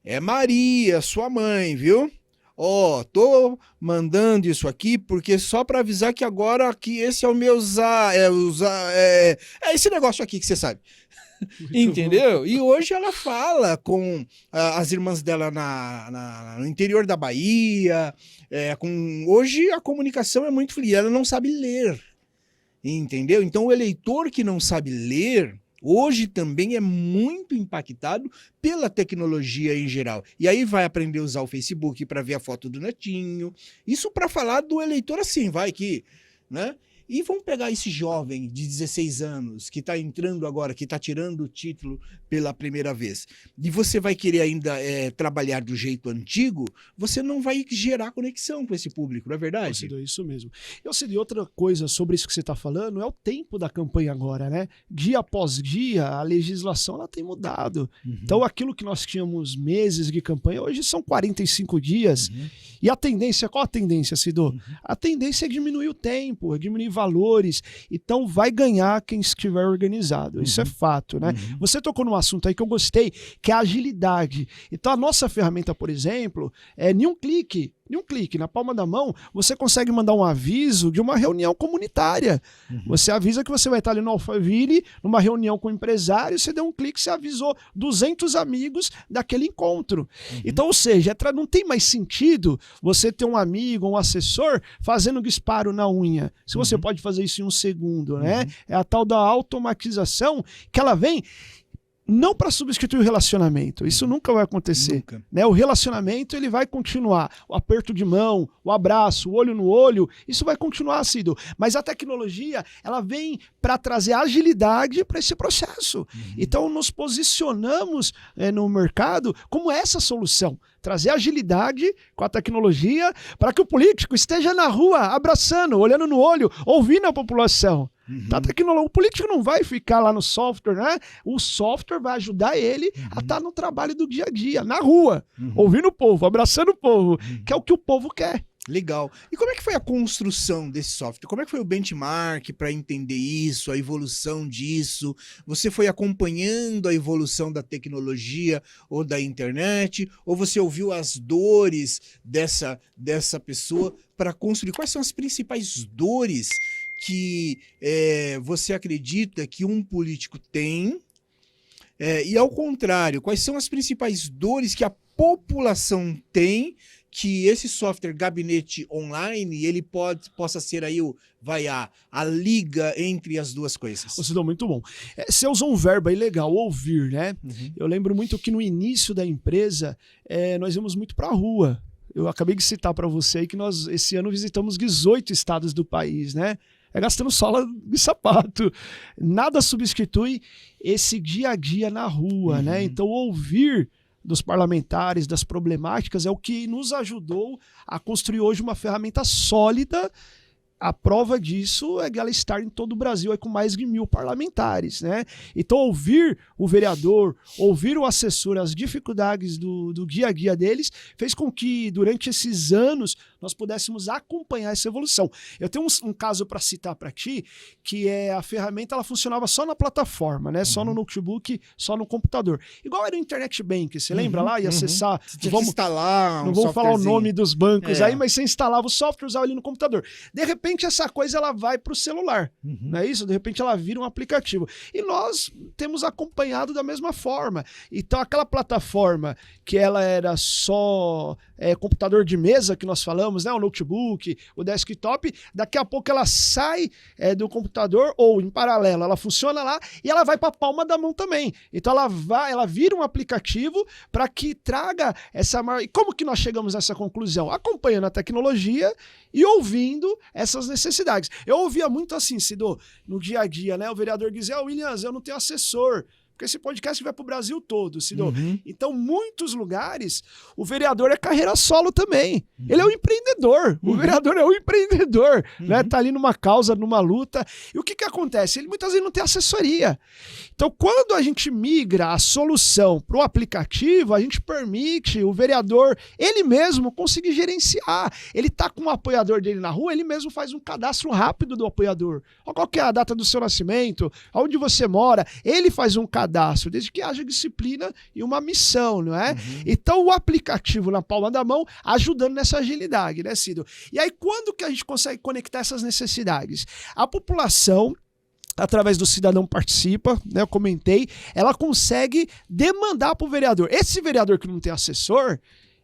é Maria, sua mãe, viu? Ó, tô mandando isso aqui porque só para avisar que agora aqui esse é o meu é esse negócio aqui que você sabe. Entendeu? E hoje ela fala com as irmãs dela no interior da Bahia. Hoje a comunicação é muito fluida, ela não sabe ler. Entendeu? Então o eleitor que não sabe ler hoje também é muito impactado pela tecnologia em geral. E aí vai aprender a usar o Facebook para ver a foto do netinho. Isso para falar do eleitor assim, vai que, né? E vamos pegar esse jovem de 16 anos que está entrando agora, que está tirando o título pela primeira vez, e você vai querer ainda trabalhar do jeito antigo, você não vai gerar conexão com esse público, não é verdade? Cido, é isso mesmo. Eu sei, outra coisa sobre isso que você está falando é o tempo da campanha agora, né? Dia após dia, a legislação ela tem mudado. Uhum. Então, aquilo que nós tínhamos meses de campanha, hoje são 45 dias. Uhum. E a tendência, qual a tendência, Cido? Uhum. A tendência é diminuir o tempo, é diminuir valores. Então, vai ganhar quem estiver organizado. Isso é fato, né? Uhum. Você tocou num assunto aí que eu gostei, que é a agilidade. Então, a nossa ferramenta, por exemplo, é em um clique, na palma da mão, você consegue mandar um aviso de uma reunião comunitária. Uhum. Você avisa que você vai estar ali no Alphaville, numa reunião com empresários, você deu um clique, você avisou 200 amigos daquele encontro. Uhum. Então, ou seja, não tem mais sentido você ter um amigo, um assessor, fazendo disparo na unha. Se você pode fazer isso em um segundo, né? É a tal da automatização que ela vem não para substituir o relacionamento, isso nunca vai acontecer. Nunca. Né? O relacionamento ele vai continuar, o aperto de mão, o abraço, o olho no olho, isso vai continuar, Cido. Mas a tecnologia ela vem para trazer agilidade para esse processo. Então nos posicionamos no mercado como essa solução. Trazer agilidade com a tecnologia para que o político esteja na rua, abraçando, olhando no olho, ouvindo a população. Tá, o político não vai ficar lá no software, né? O software vai ajudar ele a estar no trabalho do dia a dia, na rua, ouvindo o povo, abraçando o povo, que é o que o povo quer. Legal. E como é que foi a construção desse software? Como é que foi o benchmark para entender isso, a evolução disso? Você foi acompanhando a evolução da tecnologia ou da internet? Ou você ouviu as dores dessa pessoa para construir? Quais são as principais dores que você acredita que um político tem? E ao contrário, quais são as principais dores que a população tem que esse software gabinete online ele possa ser aí a liga entre as duas coisas? Você deu muito bom. Você usou um verbo aí legal, ouvir, né? Eu lembro muito que no início da empresa nós íamos muito para a rua. Eu acabei de citar para você aí que nós esse ano visitamos 18 estados do país, né? Gastando sola de sapato. Nada substitui esse dia a dia na rua, né? Então, ouvir dos parlamentares, das problemáticas, é o que nos ajudou a construir hoje uma ferramenta sólida. A prova disso é que ela estar em todo o Brasil com mais de 1.000 parlamentares, né? Então, ouvir o vereador, ouvir o assessor, as dificuldades do dia a dia deles, fez com que, durante esses anos, nós pudéssemos acompanhar essa evolução. Eu tenho um caso para citar para ti, que a ferramenta ela funcionava só na plataforma, né? Só no notebook, só no computador. Igual era o Internet Bank, você lembra lá? Ia acessar... Vamos instalar não vamos falar o nome dos bancos aí, mas você instalava o software, usava ali no computador. De repente, essa coisa ela vai para o celular, não é isso? De repente ela vira um aplicativo. E nós temos acompanhado da mesma forma. Então aquela plataforma que ela era só computador de mesa que nós falamos, né? O notebook, o desktop, daqui a pouco ela sai do computador ou em paralelo, ela funciona lá e ela vai para a palma da mão também. Então ela vira um aplicativo para que traga essa... E como que nós chegamos nessa conclusão? Acompanhando a tecnologia e ouvindo essas necessidades. Eu ouvia muito assim, Cido, no dia a dia, né? O vereador dizia, Williams, eu não tenho assessor. Por Porque esse podcast vai para o Brasil todo, Cido. Uhum. Então, muitos lugares, o vereador é carreira solo também. Ele é um empreendedor. O vereador é um empreendedor. Né? Tá ali numa causa, numa luta. E o que acontece? Ele muitas vezes não tem assessoria. Então, quando a gente migra a solução para o aplicativo, a gente permite o vereador, ele mesmo, conseguir gerenciar. Ele tá com um apoiador dele na rua, ele mesmo faz um cadastro rápido do apoiador. Qual que é a data do seu nascimento? Onde você mora? Ele faz um cadastro, desde que haja disciplina e uma missão, não é? Então, o aplicativo na palma da mão, ajudando nessa agilidade, né, Cido? E aí, quando que a gente consegue conectar essas necessidades? A população, através do Cidadão Participa, né, eu comentei, ela consegue demandar para o vereador. Esse vereador que não tem assessor,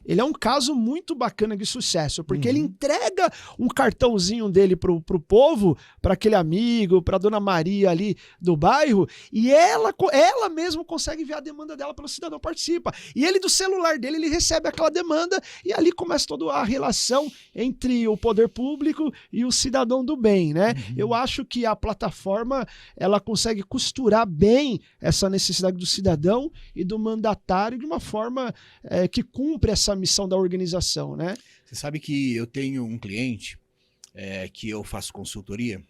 ele é um caso muito bacana de sucesso, porque ele entrega um cartãozinho dele pro povo, para aquele amigo, para dona Maria ali do bairro, e ela mesmo consegue ver a demanda dela pelo Cidadão Participa. E ele, do celular dele, ele recebe aquela demanda, e ali começa toda a relação entre o poder público e o cidadão do bem, né? Eu acho que a plataforma, ela consegue costurar bem essa necessidade do cidadão e do mandatário de uma forma que cumpre essa missão da organização, né? Você sabe que eu tenho um cliente que eu faço consultoria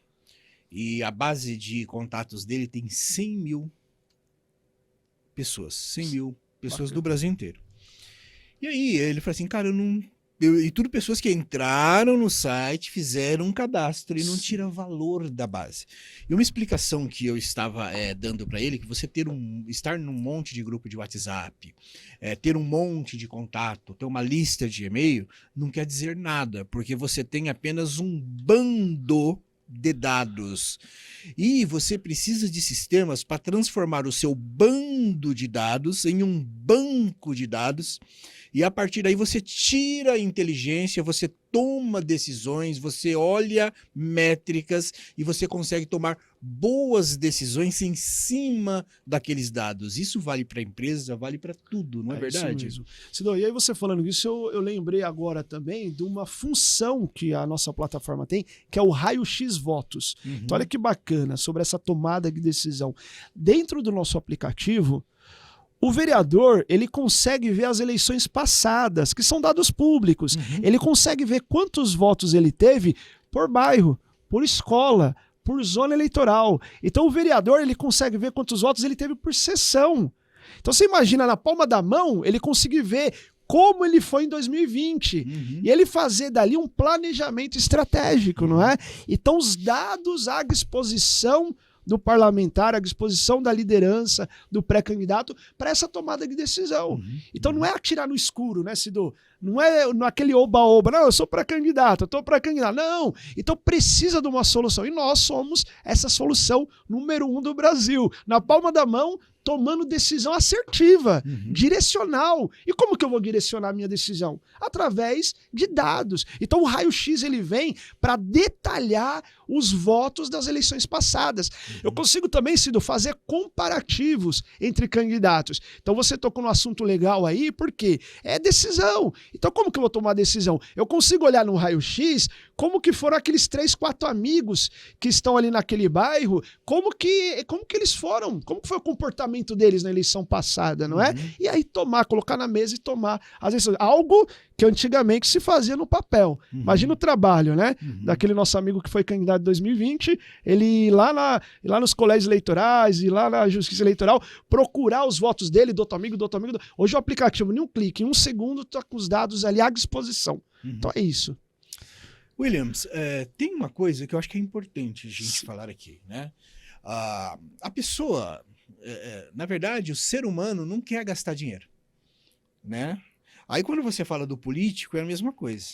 e a base de contatos dele tem 100 mil pessoas. 100 mil pessoas do Brasil inteiro. E aí ele falou assim, cara, e tudo pessoas que entraram no site, fizeram um cadastro e não tira valor da base. E uma explicação que eu estava dando para ele, que você estar num monte de grupo de WhatsApp, ter um monte de contato, ter uma lista de e-mail, não quer dizer nada, porque você tem apenas um bando de dados. E você precisa de sistemas para transformar o seu bando de dados em um banco de dados. E a partir daí você tira a inteligência, você toma decisões, você olha métricas e você consegue tomar boas decisões em cima daqueles dados. Isso vale para a empresa, vale para tudo, não é verdade? Isso mesmo. Cido, e aí você falando isso, eu lembrei agora também de uma função que a nossa plataforma tem, que é o raio-x votos. Então olha que bacana sobre essa tomada de decisão. Dentro do nosso aplicativo, o vereador, ele consegue ver as eleições passadas, que são dados públicos. Ele consegue ver quantos votos ele teve por bairro, por escola, por zona eleitoral. Então o vereador, ele consegue ver quantos votos ele teve por sessão. Então você imagina, na palma da mão, ele conseguir ver como ele foi em 2020. E ele fazer dali um planejamento estratégico, não é? Então os dados à disposição do parlamentar, à disposição da liderança, do pré-candidato, para essa tomada de decisão. Então não é atirar no escuro, né, Cido? Não é naquele oba-oba, não, eu sou pré-candidato, eu estou pré-candidato. Não, então precisa de uma solução. E nós somos essa solução número 1 do Brasil. Na palma da mão, tomando decisão assertiva, direcional. E como que eu vou direcionar a minha decisão? Através de dados. Então o raio-x ele vem para detalhar os votos das eleições passadas. Eu consigo também, Cido, fazer comparativos entre candidatos. Então você tocou no assunto legal aí, porque é decisão. Então como que eu vou tomar a decisão? Eu consigo olhar no raio-x como que foram aqueles 3, 4 amigos que estão ali naquele bairro, como que eles foram, como que foi o comportamento deles na eleição passada, não é? E aí colocar na mesa e tomar as decisões. Algo que antigamente se fazia no papel. Imagina o trabalho, né? Daquele nosso amigo que foi candidato em 2020, ele ir lá nos colégios eleitorais, ir lá na justiça eleitoral, procurar os votos dele, do outro amigo. Hoje o aplicativo, em um clique, em um segundo, está com os dados ali à disposição. Então é isso. Williams, tem uma coisa que eu acho que é importante a gente falar aqui, né? A pessoa, na verdade, o ser humano não quer gastar dinheiro, né? Aí quando você fala do político é a mesma coisa,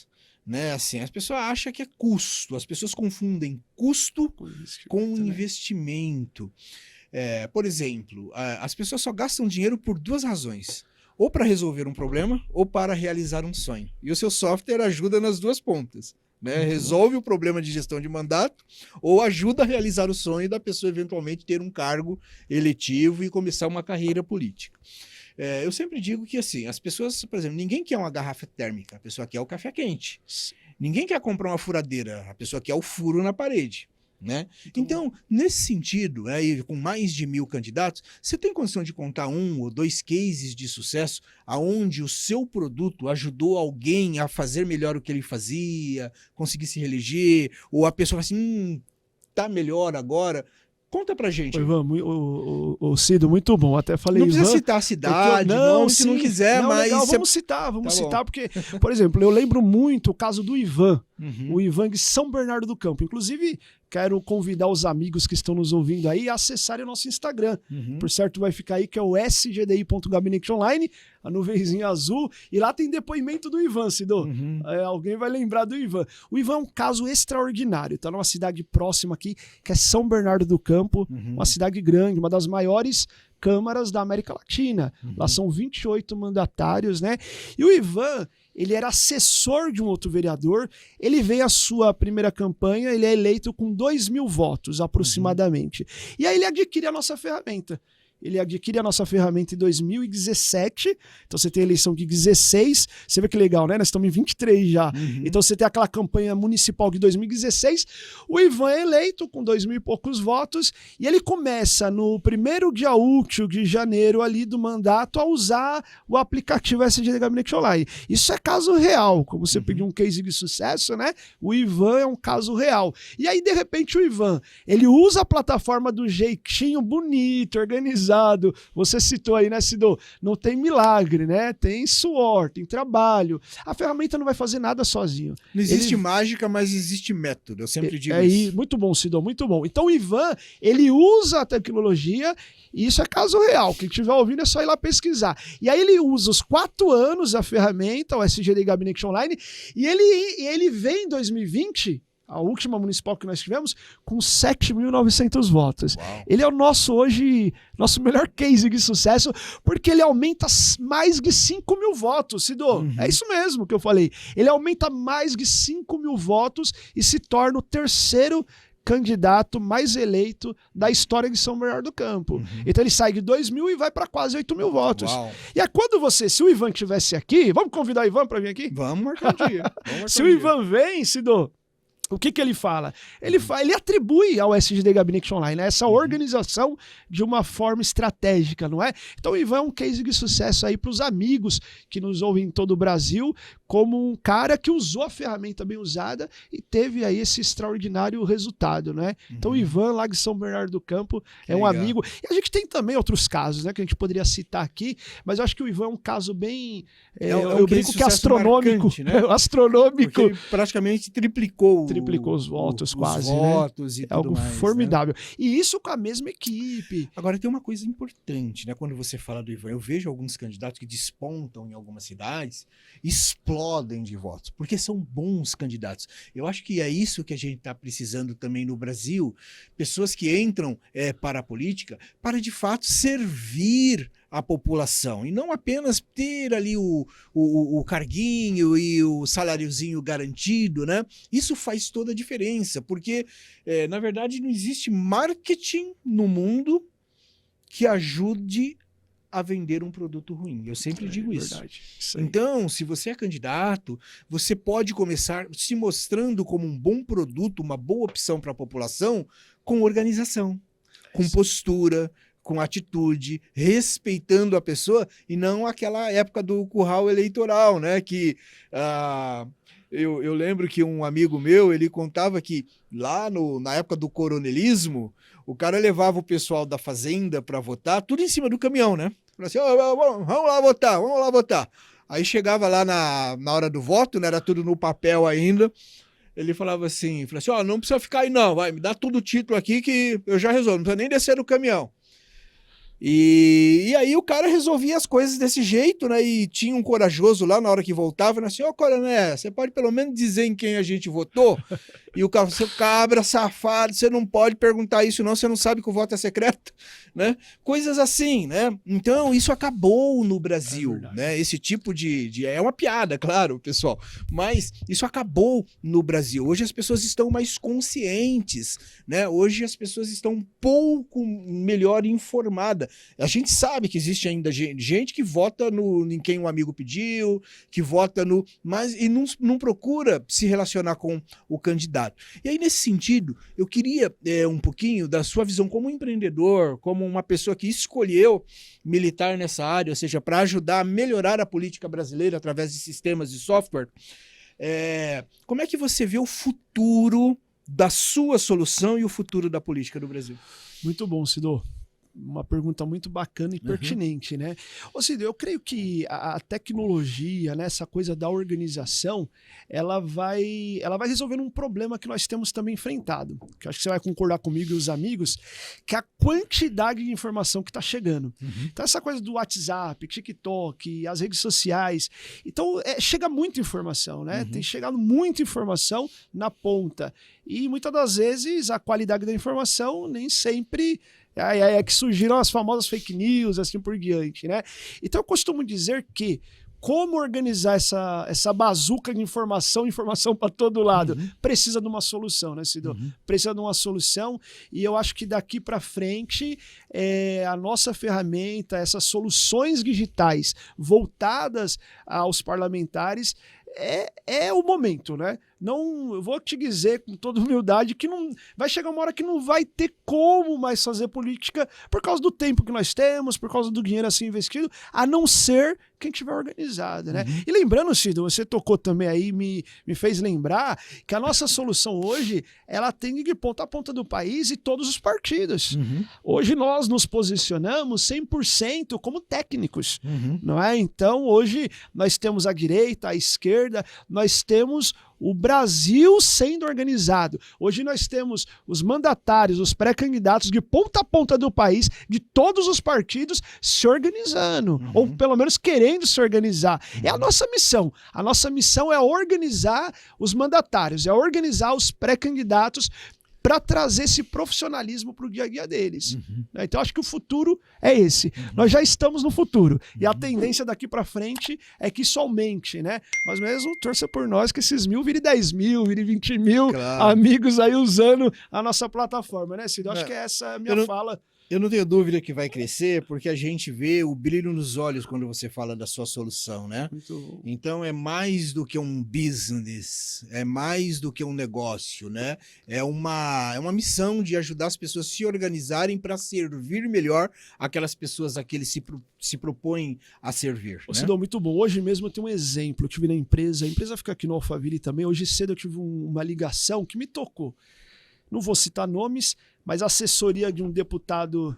né? Assim, as pessoas acham que é custo, as pessoas confundem custo com investimento. Por exemplo, as pessoas só gastam dinheiro por 2 razões. Ou para resolver um problema, ou para realizar um sonho. E o seu software ajuda nas 2 pontas. Né? Resolve o problema de gestão de mandato ou ajuda a realizar o sonho da pessoa eventualmente ter um cargo eletivo e começar uma carreira política. Eu sempre digo que assim, as pessoas, por exemplo, ninguém quer uma garrafa térmica, a pessoa quer o café quente. Ninguém quer comprar uma furadeira, a pessoa quer o furo na parede. né? Então, nesse sentido, aí, com mais de 1.000 candidatos, você tem condição de contar 1 ou 2 cases de sucesso aonde o seu produto ajudou alguém a fazer melhor o que ele fazia, conseguir se reeleger, ou a pessoa fala assim, tá melhor agora? Conta pra gente. Ô, Ivan, o Cido, muito bom. Até falei, não precisa Ivan, citar a cidade, não, se não quiser, não, mas... legal, você... vamos Tá citar, porque, por exemplo, eu lembro muito o caso do Ivan, o Ivan de São Bernardo do Campo. Inclusive, quero convidar os amigos que estão nos ouvindo aí a acessarem o nosso Instagram. Por certo, vai ficar aí, que é o sgdi.gabineteonline, a nuvenzinha azul, e lá tem depoimento do Ivan, Cido. Alguém vai lembrar do Ivan. O Ivan é um caso extraordinário, tá numa cidade próxima aqui, que é São Bernardo do Campo, uma cidade grande, uma das maiores câmaras da América Latina. Lá são 28 mandatários, né? E o Ivan, ele era assessor de um outro vereador, ele veio à sua primeira campanha, ele é eleito com 2.000 votos, aproximadamente. E aí ele adquire a nossa ferramenta. Ele adquire a nossa ferramenta em 2017, então você tem a eleição de 16, você vê que legal, né? Nós estamos em 23 já. Então você tem aquela campanha municipal de 2016, o Ivan é eleito com 2.000 e poucos votos, e ele começa no primeiro dia útil de janeiro ali do mandato a usar o aplicativo SGD Gabinete Online. Isso é caso real, como você pediu um case de sucesso, né? O Ivan é um caso real. E aí, de repente, o Ivan, ele usa a plataforma do jeitinho bonito, organizado. Você citou aí, né, Cido? Não tem milagre, né? Tem suor, tem trabalho. A ferramenta não vai fazer nada sozinho. Não existe mágica, mas existe método. Eu sempre digo isso. Muito bom, Cido, muito bom. Então o Ivan, ele usa a tecnologia, e isso é caso real. Quem estiver ouvindo é só ir lá pesquisar. E aí ele usa os 4 anos a ferramenta, o SGD Gabinete Online, e ele vem em 2020... a última municipal que nós tivemos, com 7.900 votos. Uau. Ele é o nosso melhor case de sucesso, porque ele aumenta mais de 5.000 votos, Cido. É isso mesmo que eu falei. Ele aumenta mais de 5.000 votos e se torna o terceiro candidato mais eleito da história de São Bernardo do Campo. Então ele sai de 2.000 e vai para quase 8.000 votos. Uau. E é quando se o Ivan estivesse aqui, vamos convidar o Ivan para vir aqui? Vamos marcar um dia. Se o Ivan vem, Cido, o que ele fala? Ele atribui ao SGD Gabinete Online, né, essa organização de uma forma estratégica, não é? Então o Ivan é um case de sucesso aí para os amigos que nos ouvem em todo o Brasil, como um cara que usou a ferramenta bem usada e teve aí esse extraordinário resultado, né? Então o Ivan, lá de São Bernardo do Campo, é um amigo. E a gente tem também outros casos, né, que a gente poderia citar aqui, mas eu acho que o Ivan é um caso bem... eu brinco que é astronômico. Marcante, né? Astronômico. Porque ele praticamente triplicou os votos, quase, os votos, né? e É algo tudo mais, formidável. Né? E isso com a mesma equipe. Agora, tem uma coisa importante, né? Quando você fala do Ivan, eu vejo alguns candidatos que despontam em algumas cidades, explodem de votos, porque são bons candidatos. Eu acho que é isso que a gente está precisando também no Brasil, pessoas que entram para a política para, de fato, servir a população, e não apenas ter ali o carguinho e o saláriozinho garantido, né? Isso faz toda a diferença, porque, na verdade, não existe marketing no mundo que ajude a vender um produto ruim. Eu sempre digo isso. Então, se você é candidato, você pode começar se mostrando como um bom produto, uma boa opção para a população, com organização, com postura, com atitude, respeitando a pessoa, e não aquela época do curral eleitoral, né? Que eu lembro que um amigo meu, ele contava que lá na época do coronelismo, o cara levava o pessoal da fazenda para votar, tudo em cima do caminhão, né? Falava assim, vamos lá votar. Aí chegava lá na hora do voto, né? Era tudo no papel ainda. Ele falava assim, não precisa ficar aí não, vai, me dá todo o título aqui que eu já resolvo, não precisa nem descer do caminhão. E aí o cara resolvia as coisas desse jeito, né? E tinha um corajoso lá na hora que voltava, né? Assim, coronel, você pode pelo menos dizer em quem a gente votou? E o seu cabra safado, você não pode perguntar isso não, você não sabe que o voto é secreto, né? Coisas assim, né? Então isso acabou no Brasil, né? Esse tipo é uma piada, claro, pessoal, mas isso acabou no Brasil. Hoje as pessoas estão mais conscientes, né? Hoje as pessoas estão um pouco melhor informadas. A gente sabe que existe ainda gente que vota em quem um amigo pediu, que vota e não procura se relacionar com o candidato. candidato. E aí, nesse sentido, eu queria um pouquinho da sua visão como empreendedor, como uma pessoa que escolheu militar nessa área, ou seja, para ajudar a melhorar a política brasileira através de sistemas de software. Como é que você vê o futuro da sua solução e o futuro da política do Brasil? Muito bom, Cido. Uma pergunta muito bacana e pertinente, né? Ô Cido, eu creio que a tecnologia, né, essa coisa da organização, ela vai resolvendo um problema que nós temos também enfrentado, que eu acho que você vai concordar comigo e os amigos, que é a quantidade de informação que está chegando. Então essa coisa do WhatsApp, TikTok, as redes sociais, então chega muita informação, né? Tem chegado muita informação na ponta e muitas das vezes a qualidade da informação nem sempre é que surgiram as famosas fake news, assim por diante, né? Então eu costumo dizer que como organizar essa bazuca de informação para todo lado, precisa de uma solução, né, Cido? Precisa de uma solução e eu acho que daqui para frente a nossa ferramenta, essas soluções digitais voltadas aos parlamentares é o momento, né? Não, eu vou te dizer com toda humildade que não vai chegar uma hora que não vai ter como mais fazer política por causa do tempo que nós temos, por causa do dinheiro assim investido, a não ser quem tiver organizado, né? E lembrando, Cido, você tocou também aí, me fez lembrar que a nossa solução hoje, ela tem de ponta a ponta do país e todos os partidos. Hoje nós nos posicionamos 100% como técnicos, não é? Então hoje nós temos a direita, a esquerda, nós temos o Brasil sendo organizado. Hoje nós temos os mandatários, os pré-candidatos de ponta a ponta do país, de todos os partidos, se organizando, ou pelo menos querendo se organizar. É a nossa missão. A nossa missão é organizar os mandatários, é organizar os pré-candidatos para trazer esse profissionalismo para o dia a dia deles. Então, acho que o futuro é esse. Nós já estamos no futuro. E a tendência daqui para frente é que isso aumente, né? Mas mesmo torça por nós que esses 1.000 vire 10.000, vire 20.000 amigos aí usando a nossa plataforma, né, Cido? Acho que essa é a minha fala. Eu não tenho dúvida que vai crescer, porque a gente vê o brilho nos olhos quando você fala da sua solução, né? Então é mais do que um business, é mais do que um negócio, né? É uma missão de ajudar as pessoas a se organizarem para servir melhor aquelas pessoas a que eles se propõem a servir. Ô, Cidão, muito bom. Hoje mesmo eu tenho um exemplo. Eu tive na empresa, a empresa fica aqui no Alphaville também. Hoje cedo eu tive uma ligação que me tocou. Não vou citar nomes, mas a assessoria de um deputado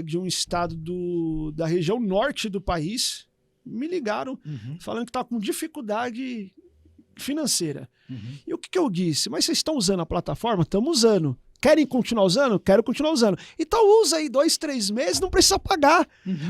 de um estado da região norte do país me ligaram falando que está com dificuldade financeira. E o que eu disse? Mas vocês estão usando a plataforma? Estamos usando. Querem continuar usando? Quero continuar usando. Então usa aí 2, 3 meses, não precisa pagar.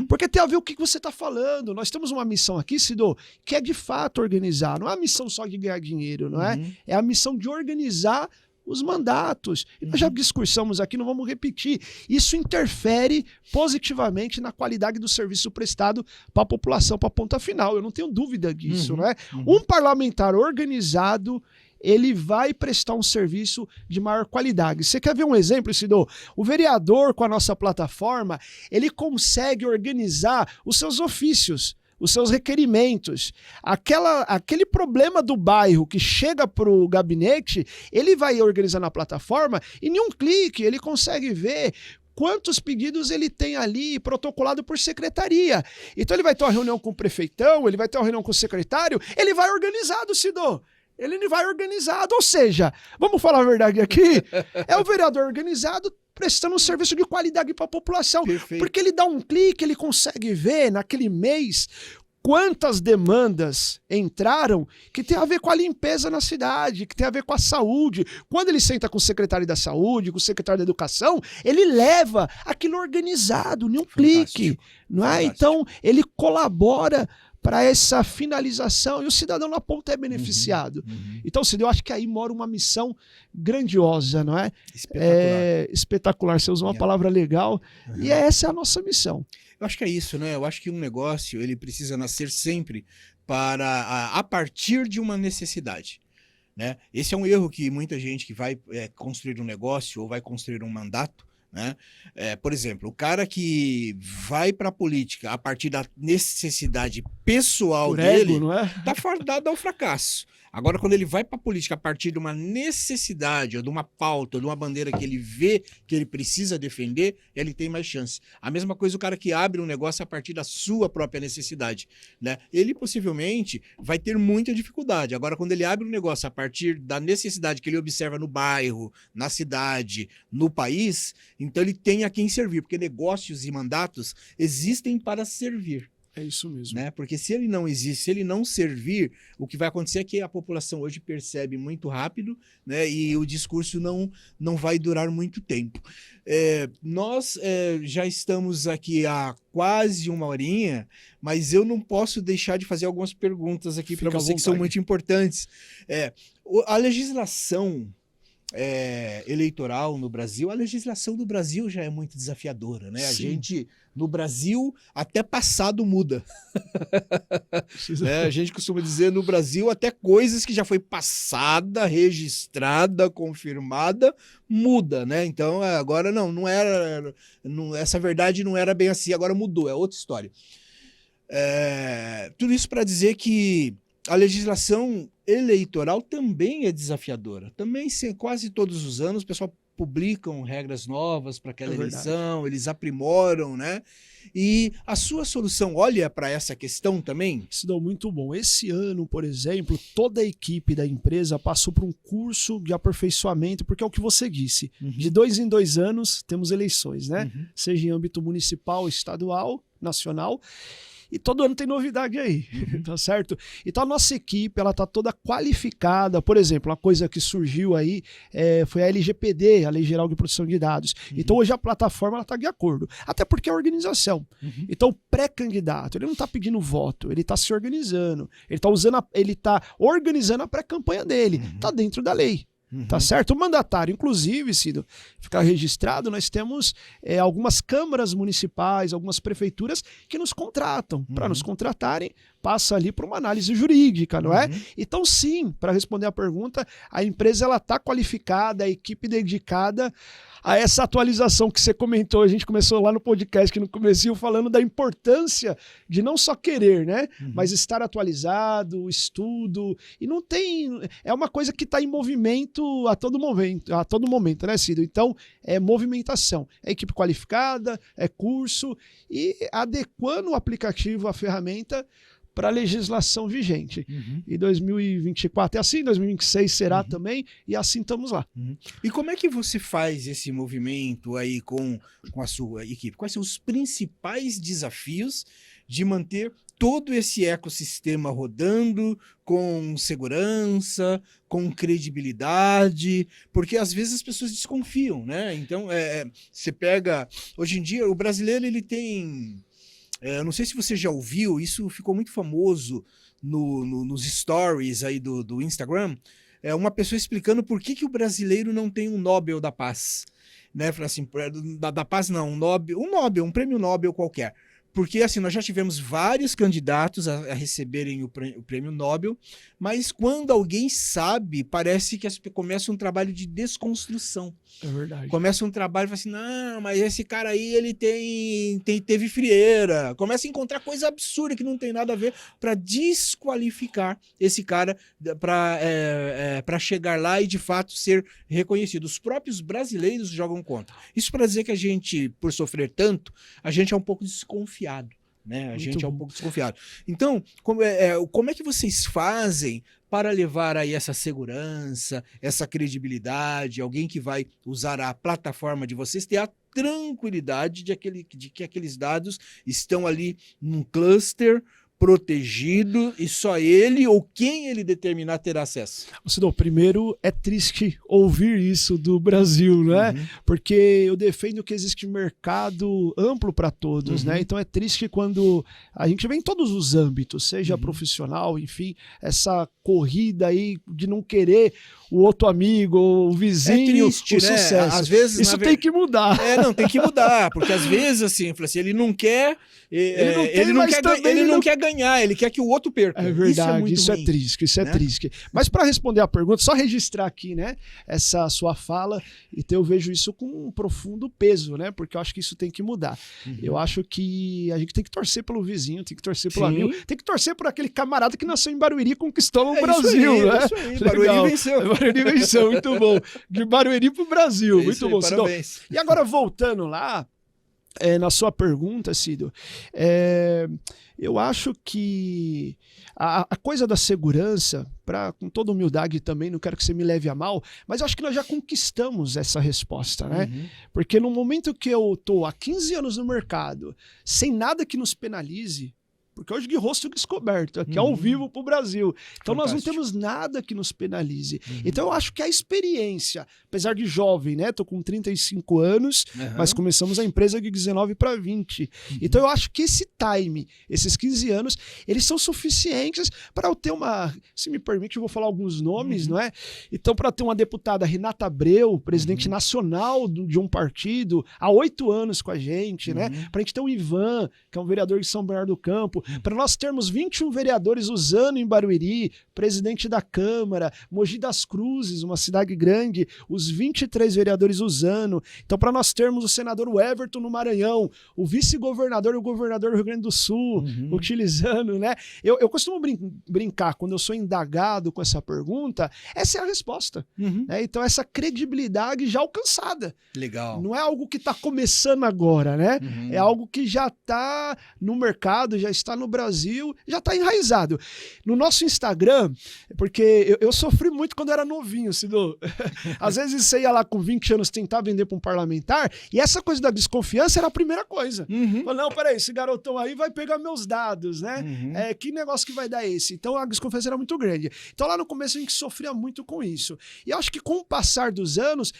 Porque tem a ver o que você está falando. Nós temos uma missão aqui, Cido, que é de fato organizar. Não é a missão só de ganhar dinheiro, não é? É a missão de organizar os mandatos. E nós já discursamos aqui, não vamos repetir. Isso interfere positivamente na qualidade do serviço prestado para a população, para a ponta final. Eu não tenho dúvida disso, né? Um parlamentar organizado, ele vai prestar um serviço de maior qualidade. Você quer ver um exemplo, Cido? O vereador, com a nossa plataforma, ele consegue organizar os seus ofícios, os seus requerimentos. Aquele problema do bairro que chega para o gabinete, ele vai organizar na plataforma e em um clique ele consegue ver quantos pedidos ele tem ali protocolado por secretaria. Então ele vai ter uma reunião com o prefeitão, ele vai ter uma reunião com o secretário, ele vai organizado, Cido. Ele vai organizado, ou seja, vamos falar a verdade aqui, é o vereador organizado prestando um serviço de qualidade para a população. Perfeito. Porque ele dá um clique, ele consegue ver naquele mês quantas demandas entraram que tem a ver com a limpeza na cidade, que tem a ver com a saúde. Quando ele senta com o secretário da saúde, com o secretário da educação, ele leva aquilo organizado em um clique. Não é? Então, ele colabora para essa finalização e o cidadão na ponta é beneficiado. Então, Cido, eu acho que aí mora uma missão grandiosa, não é? Espetacular. Espetacular, você usa uma palavra legal, e essa é a nossa missão. Eu acho que é isso, né? Eu acho que um negócio, ele precisa nascer sempre a partir de uma necessidade, né? Esse é um erro que muita gente que vai construir um negócio ou vai construir um mandato, né? Por exemplo, o cara que vai para a política a partir da necessidade pessoal Por dele, ego, não é? tá fardado ao fracasso. Agora, quando ele vai para a política a partir de uma necessidade, ou de uma pauta, ou de uma bandeira que ele vê que ele precisa defender, ele tem mais chance. A mesma coisa o cara que abre um negócio a partir da sua própria necessidade, né? Ele possivelmente vai ter muita dificuldade. Agora, quando ele abre um negócio a partir da necessidade que ele observa no bairro, na cidade, no país, então ele tem a quem servir, porque negócios e mandatos existem para servir. É isso mesmo. Né? Porque se ele não existe, se ele não servir, o que vai acontecer é que a população hoje percebe muito rápido, né? E o discurso não vai durar muito tempo. Nós já estamos aqui há quase uma horinha, mas eu não posso deixar de fazer algumas perguntas aqui para você que são muito importantes. A legislação eleitoral no Brasil, a legislação do Brasil já é muito desafiadora, né? A gente, no Brasil, até passado muda. A gente costuma dizer no Brasil até coisas que já foi passada, registrada, confirmada, muda, né? Então agora não era, essa verdade não era bem assim, agora mudou, é outra história. Tudo isso para dizer que a legislação eleitoral também é desafiadora. Também, quase todos os anos, o pessoal publicam regras novas para aquela eleição, eles aprimoram, né? E a sua solução olha para essa questão também? Isso deu muito bom. Esse ano, por exemplo, toda a equipe da empresa passou por um curso de aperfeiçoamento, porque é o que você disse. De 2 em 2 anos temos eleições, né? Seja em âmbito municipal, estadual, nacional. E todo ano tem novidade aí, tá certo? Então a nossa equipe, ela tá toda qualificada. Por exemplo, uma coisa que surgiu aí foi a LGPD, a Lei Geral de Proteção de Dados. Então hoje a plataforma ela tá de acordo, até porque é organização. Então o pré-candidato, ele não tá pedindo voto, ele tá se organizando, ele tá organizando a pré-campanha dele, tá dentro da lei. Tá certo? O mandatário, inclusive, Cido, ficar registrado, nós temos algumas câmaras municipais, algumas prefeituras que nos contratam. Para nos contratarem, passa ali por uma análise jurídica, não é? Então, sim, para responder a pergunta, a empresa ela tá qualificada, a equipe dedicada a essa atualização que você comentou. A gente começou lá no podcast, que no comecinho, falando da importância de não só querer, né? Mas estar atualizado, estudo. E não tem... É uma coisa que está em movimento a todo momento, né, Cido? Então, é movimentação. É equipe qualificada, é curso e adequando o aplicativo, a ferramenta, para a legislação vigente. E 2024 é assim, 2026 será também, e assim estamos lá. E como é que você faz esse movimento aí com a sua equipe? Quais são os principais desafios de manter todo esse ecossistema rodando com segurança, com credibilidade? Porque às vezes as pessoas desconfiam, né? Então, você pega... Hoje em dia, o brasileiro, ele tem... não sei se você já ouviu, isso ficou muito famoso nos stories aí do Instagram, uma pessoa explicando por que o brasileiro não tem um Nobel da Paz. Né? Assim, da Paz não, um prêmio Nobel qualquer. Porque assim, nós já tivemos vários candidatos a receberem o prêmio Nobel, mas quando alguém sabe, parece que começa um trabalho de desconstrução. É verdade. Começa um trabalho e fala assim, não, mas esse cara aí, ele teve frieira. Começa a encontrar coisa absurda que não tem nada a ver para desqualificar esse cara para chegar lá e de fato ser reconhecido. Os próprios brasileiros jogam contra. Isso para dizer que a gente, por sofrer tanto, a gente é um pouco desconfiado. Né? A gente é um pouco desconfiado. Então, como é que vocês fazem para levar aí essa segurança, essa credibilidade, alguém que vai usar a plataforma de vocês ter a tranquilidade de que aqueles dados estão ali num cluster protegido e só ele ou quem ele determinar ter acesso? Primeiro, é triste ouvir isso do Brasil, né? Porque eu defendo que existe mercado amplo para todos, né? Então é triste quando a gente vê em todos os âmbitos, seja profissional, enfim, essa corrida aí de não querer o outro amigo, o vizinho, triste, o né? sucesso. Às vezes, isso tem que mudar. Não, tem que mudar, porque às vezes, assim, ele não quer... Ele não quer ganhar ganhar, ele quer que o outro perca. É verdade, isso é muito ruim, triste, isso é né? triste. Mas para responder a pergunta, só registrar aqui, né, essa sua fala, então eu vejo isso com um profundo peso, né, porque eu acho que isso tem que mudar. Eu acho que a gente tem que torcer pelo vizinho, tem que torcer pelo Sim. amigo, tem que torcer por aquele camarada que nasceu em Barueri e conquistou o É Brasil, isso aí, né? é isso aí. Legal. Barueri venceu. Barueri venceu, muito bom. De Barueri pro Brasil, É muito isso aí, bom. Sidão. parabéns. E agora voltando lá, na sua pergunta, Cido, eu acho que a coisa da segurança, com toda humildade também, não quero que você me leve a mal, mas eu acho que nós já conquistamos essa resposta, né? Porque no momento que eu tô há 15 anos no mercado, sem nada que nos penalize, porque hoje de rosto descoberto, aqui ao vivo pro Brasil. Então nós não temos nada que nos penalize. Então eu acho que a experiência, apesar de jovem, né? Tô com 35 anos, mas começamos a empresa de 19 para 20. Então eu acho que esse time, esses 15 anos, eles são suficientes para eu ter uma, se me permite, eu vou falar alguns nomes, não é? Então para ter uma deputada Renata Abreu, presidente nacional de um partido, há 8 anos com a gente, né? Para a gente ter o Ivan, que é um vereador de São Bernardo do Campo, para nós termos 21 vereadores usando em Barueri, presidente da Câmara, Mogi das Cruzes, uma cidade grande, os 23 vereadores usando. Então, para nós termos o senador Everton no Maranhão, o vice-governador e o governador do Rio Grande do Sul utilizando, né? Eu costumo brincar, quando eu sou indagado com essa pergunta, essa é a resposta. Né? Então, essa credibilidade já alcançada. Legal. Não é algo que está começando agora, né? É algo que já está no mercado, já está no Brasil, já está enraizado. No nosso Instagram, porque eu sofri muito quando era novinho, Cido. Às vezes você ia lá com 20 anos tentar vender para um parlamentar, e essa coisa da desconfiança era a primeira coisa. Falei, não, peraí, esse garotão aí vai pegar meus dados, né? Que negócio que vai dar esse? Então a desconfiança era muito grande. Então lá no começo a gente sofria muito com isso. E eu acho que com o passar dos anos,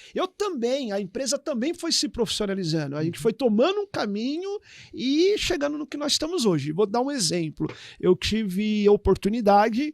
a empresa também foi se profissionalizando. A gente foi tomando um caminho e chegando no que nós estamos hoje. Vou dar um exemplo. Eu tive a oportunidade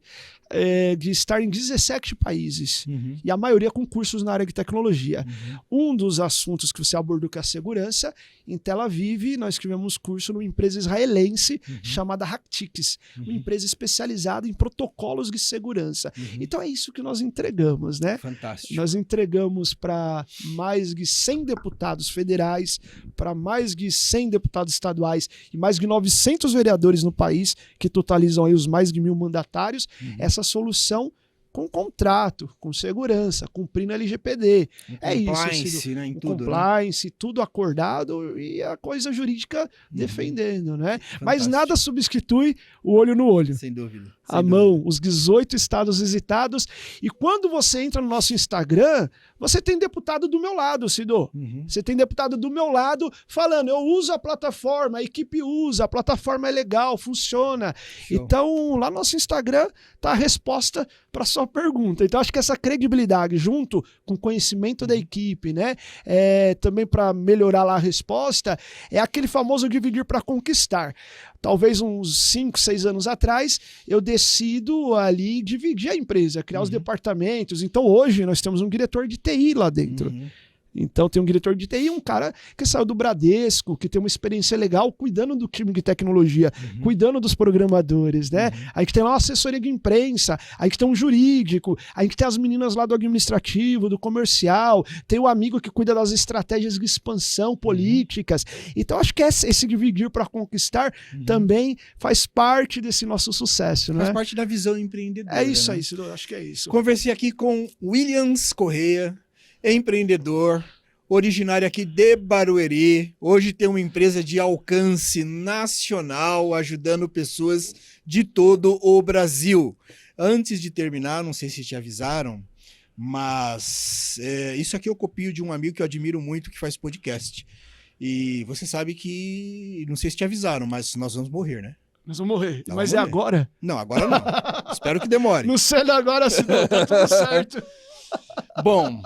de estar em 17 países, e a maioria com cursos na área de tecnologia. Um dos assuntos que você abordou, que é a segurança, em Tel Aviv, nós tivemos curso numa empresa israelense chamada Hacktics, uma empresa especializada em protocolos de segurança. Então é isso que nós entregamos, né? Fantástico. Nós entregamos para mais de 100 deputados federais, para mais de 100 deputados estaduais e mais de 900 vereadores no país, que totalizam aí os mais de 1.000 mandatários, essa solução com contrato, com segurança, cumprindo a LGPD. É isso, né, em o tudo, compliance, né? Tudo acordado e a coisa jurídica defendendo, né? Fantástico. Mas nada substitui o olho no olho. Sem dúvida. A mão, os 18 estados visitados. E quando você entra no nosso Instagram, você tem deputado do meu lado, Cido. Você tem deputado do meu lado falando, eu uso a plataforma, a equipe usa, a plataforma é legal, funciona. Show. Então, lá no nosso Instagram tá a resposta para sua pergunta. Então, acho que essa credibilidade, junto com o conhecimento da equipe, né? Também para melhorar lá a resposta, é aquele famoso dividir para conquistar. Talvez uns 5, 6 anos atrás, eu decido ali dividir a empresa, criar os departamentos. Então hoje nós temos um diretor de TI lá dentro. Então tem um diretor de TI, um cara que saiu do Bradesco, que tem uma experiência legal cuidando do time de tecnologia, cuidando dos programadores, né? A gente tem lá uma assessoria de imprensa, a gente tem um jurídico, a gente tem as meninas lá do administrativo, do comercial, tem o amigo que cuida das estratégias de expansão políticas. Então acho que esse dividir para conquistar também faz parte desse nosso sucesso, né? Faz parte da visão empreendedora. É isso né? aí, Ciro, acho que é isso. Conversei aqui com Williams Correia, empreendedor, originário aqui de Barueri. Hoje tem uma empresa de alcance nacional, ajudando pessoas de todo o Brasil. Antes de terminar, não sei se te avisaram, mas isso aqui eu copio de um amigo que eu admiro muito, que faz podcast. E você sabe que, não sei se te avisaram, mas nós vamos morrer, né? Nós vamos morrer. Nós Mas vamos é morrer. agora? Não, agora não. Espero que demore. Não sei agora, Ciro, tá tudo certo. Bom,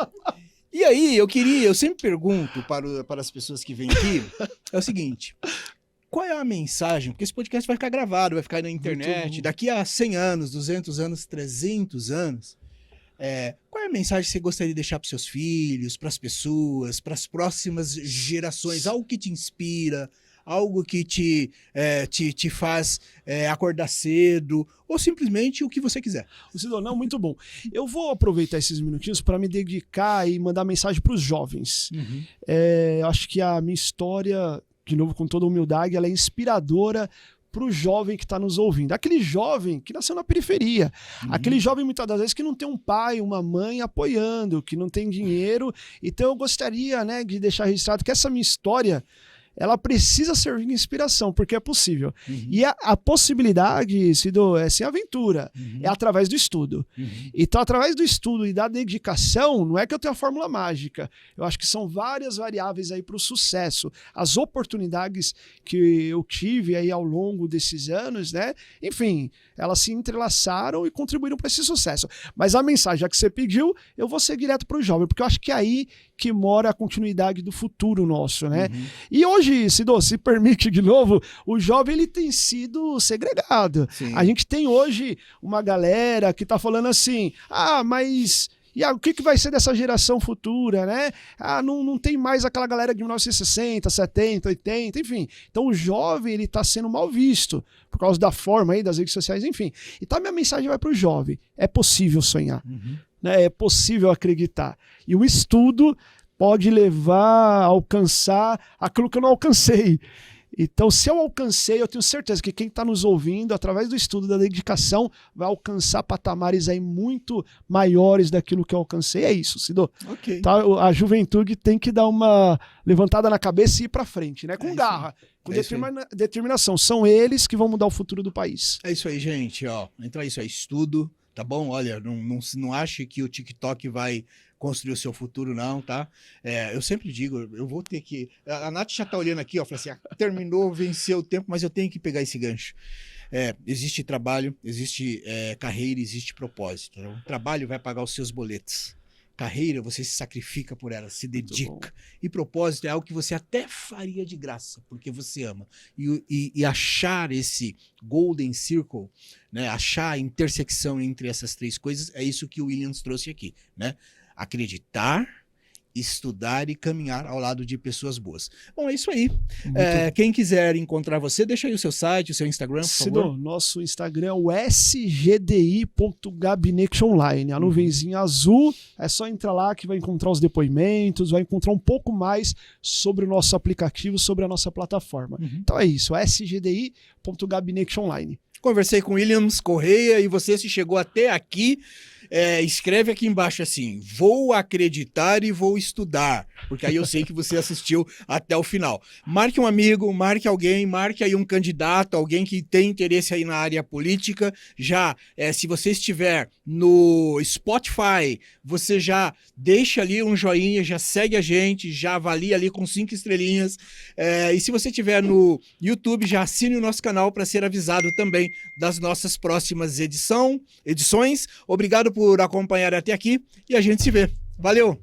e aí eu sempre pergunto para as pessoas que vêm aqui, é o seguinte, qual é a mensagem, porque esse podcast vai ficar gravado, vai ficar na internet, daqui a 100 anos, 200 anos, 300 anos, qual é a mensagem que você gostaria de deixar para os seus filhos, para as pessoas, para as próximas gerações, algo que te inspira, algo que te faz acordar cedo, ou simplesmente o que você quiser. O Sidonão, muito bom. Eu vou aproveitar esses minutinhos para me dedicar e mandar mensagem para os jovens. Eu acho que a minha história, de novo, com toda humildade, ela é inspiradora para o jovem que está nos ouvindo. Aquele jovem que nasceu na periferia. Aquele jovem, muitas das vezes, que não tem um pai, uma mãe apoiando, que não tem dinheiro. Então eu gostaria, né, de deixar registrado que essa minha história, ela precisa servir de inspiração, porque é possível. E a possibilidade, Cido, é sem aventura, é através do estudo. Então, através do estudo e da dedicação, não é que eu tenho a fórmula mágica. Eu acho que são várias variáveis aí para o sucesso. As oportunidades que eu tive aí ao longo desses anos, né? Enfim, elas se entrelaçaram e contribuíram para esse sucesso. Mas a mensagem, já que você pediu, eu vou ser direto para o jovem, porque eu acho que é aí que mora a continuidade do futuro nosso, né? E hoje, Cido, se permite de novo, o jovem ele tem sido segregado. Sim. A gente tem hoje uma galera que tá falando assim, mas o que vai ser dessa geração futura, né? Não tem mais aquela galera de 1960, 70, 80, enfim. Então o jovem ele tá sendo mal visto por causa da forma aí das redes sociais, enfim. Então a minha mensagem vai pro jovem. É possível sonhar. Né? É possível acreditar. E o estudo pode levar a alcançar aquilo que eu não alcancei. Então, se eu alcancei, eu tenho certeza que quem está nos ouvindo, através do estudo, da dedicação, vai alcançar patamares aí muito maiores daquilo que eu alcancei. É isso, Cido. Okay. Então, a juventude tem que dar uma levantada na cabeça e ir para frente, né? Com garra, com determinação. São eles que vão mudar o futuro do país. É isso aí, gente. Ó. Então é isso aí, estudo. Tá bom? Olha, não ache que o TikTok vai construir o seu futuro, não, tá? Eu sempre digo, eu vou ter que... A Nath já tá olhando aqui, ó, fala assim, terminou, venceu o tempo, mas eu tenho que pegar esse gancho. Existe trabalho, existe carreira, existe propósito. Né? O trabalho vai pagar os seus boletos. Carreira, você se sacrifica por ela, se dedica. E propósito é algo que você até faria de graça, porque você ama. E achar esse golden circle, né? Achar a intersecção entre essas três coisas, é isso que o Williams trouxe aqui, né? Acreditar, estudar e caminhar ao lado de pessoas boas. Bom, é isso aí. Quem quiser encontrar você, deixa aí o seu site, o seu Instagram, por favor. Nosso Instagram é o sgdi.gabineteonline. A nuvenzinha azul, é só entrar lá que vai encontrar os depoimentos, vai encontrar um pouco mais sobre o nosso aplicativo, sobre a nossa plataforma. Então é isso, sgdi.gabineteonline. Conversei com Williams Correia e você, se chegou até aqui, escreve aqui embaixo assim, vou acreditar e vou estudar, porque aí eu sei que você assistiu até o final. Marque um amigo, marque alguém, marque aí um candidato, alguém que tem interesse aí na área política. Já, se você estiver no Spotify, você já deixa ali um joinha, já segue a gente, já avalia ali com 5 estrelinhas. E se você estiver no YouTube, já assine o nosso canal para ser avisado também das nossas próximas edições. Obrigado por acompanhar até aqui e a gente se vê. Valeu!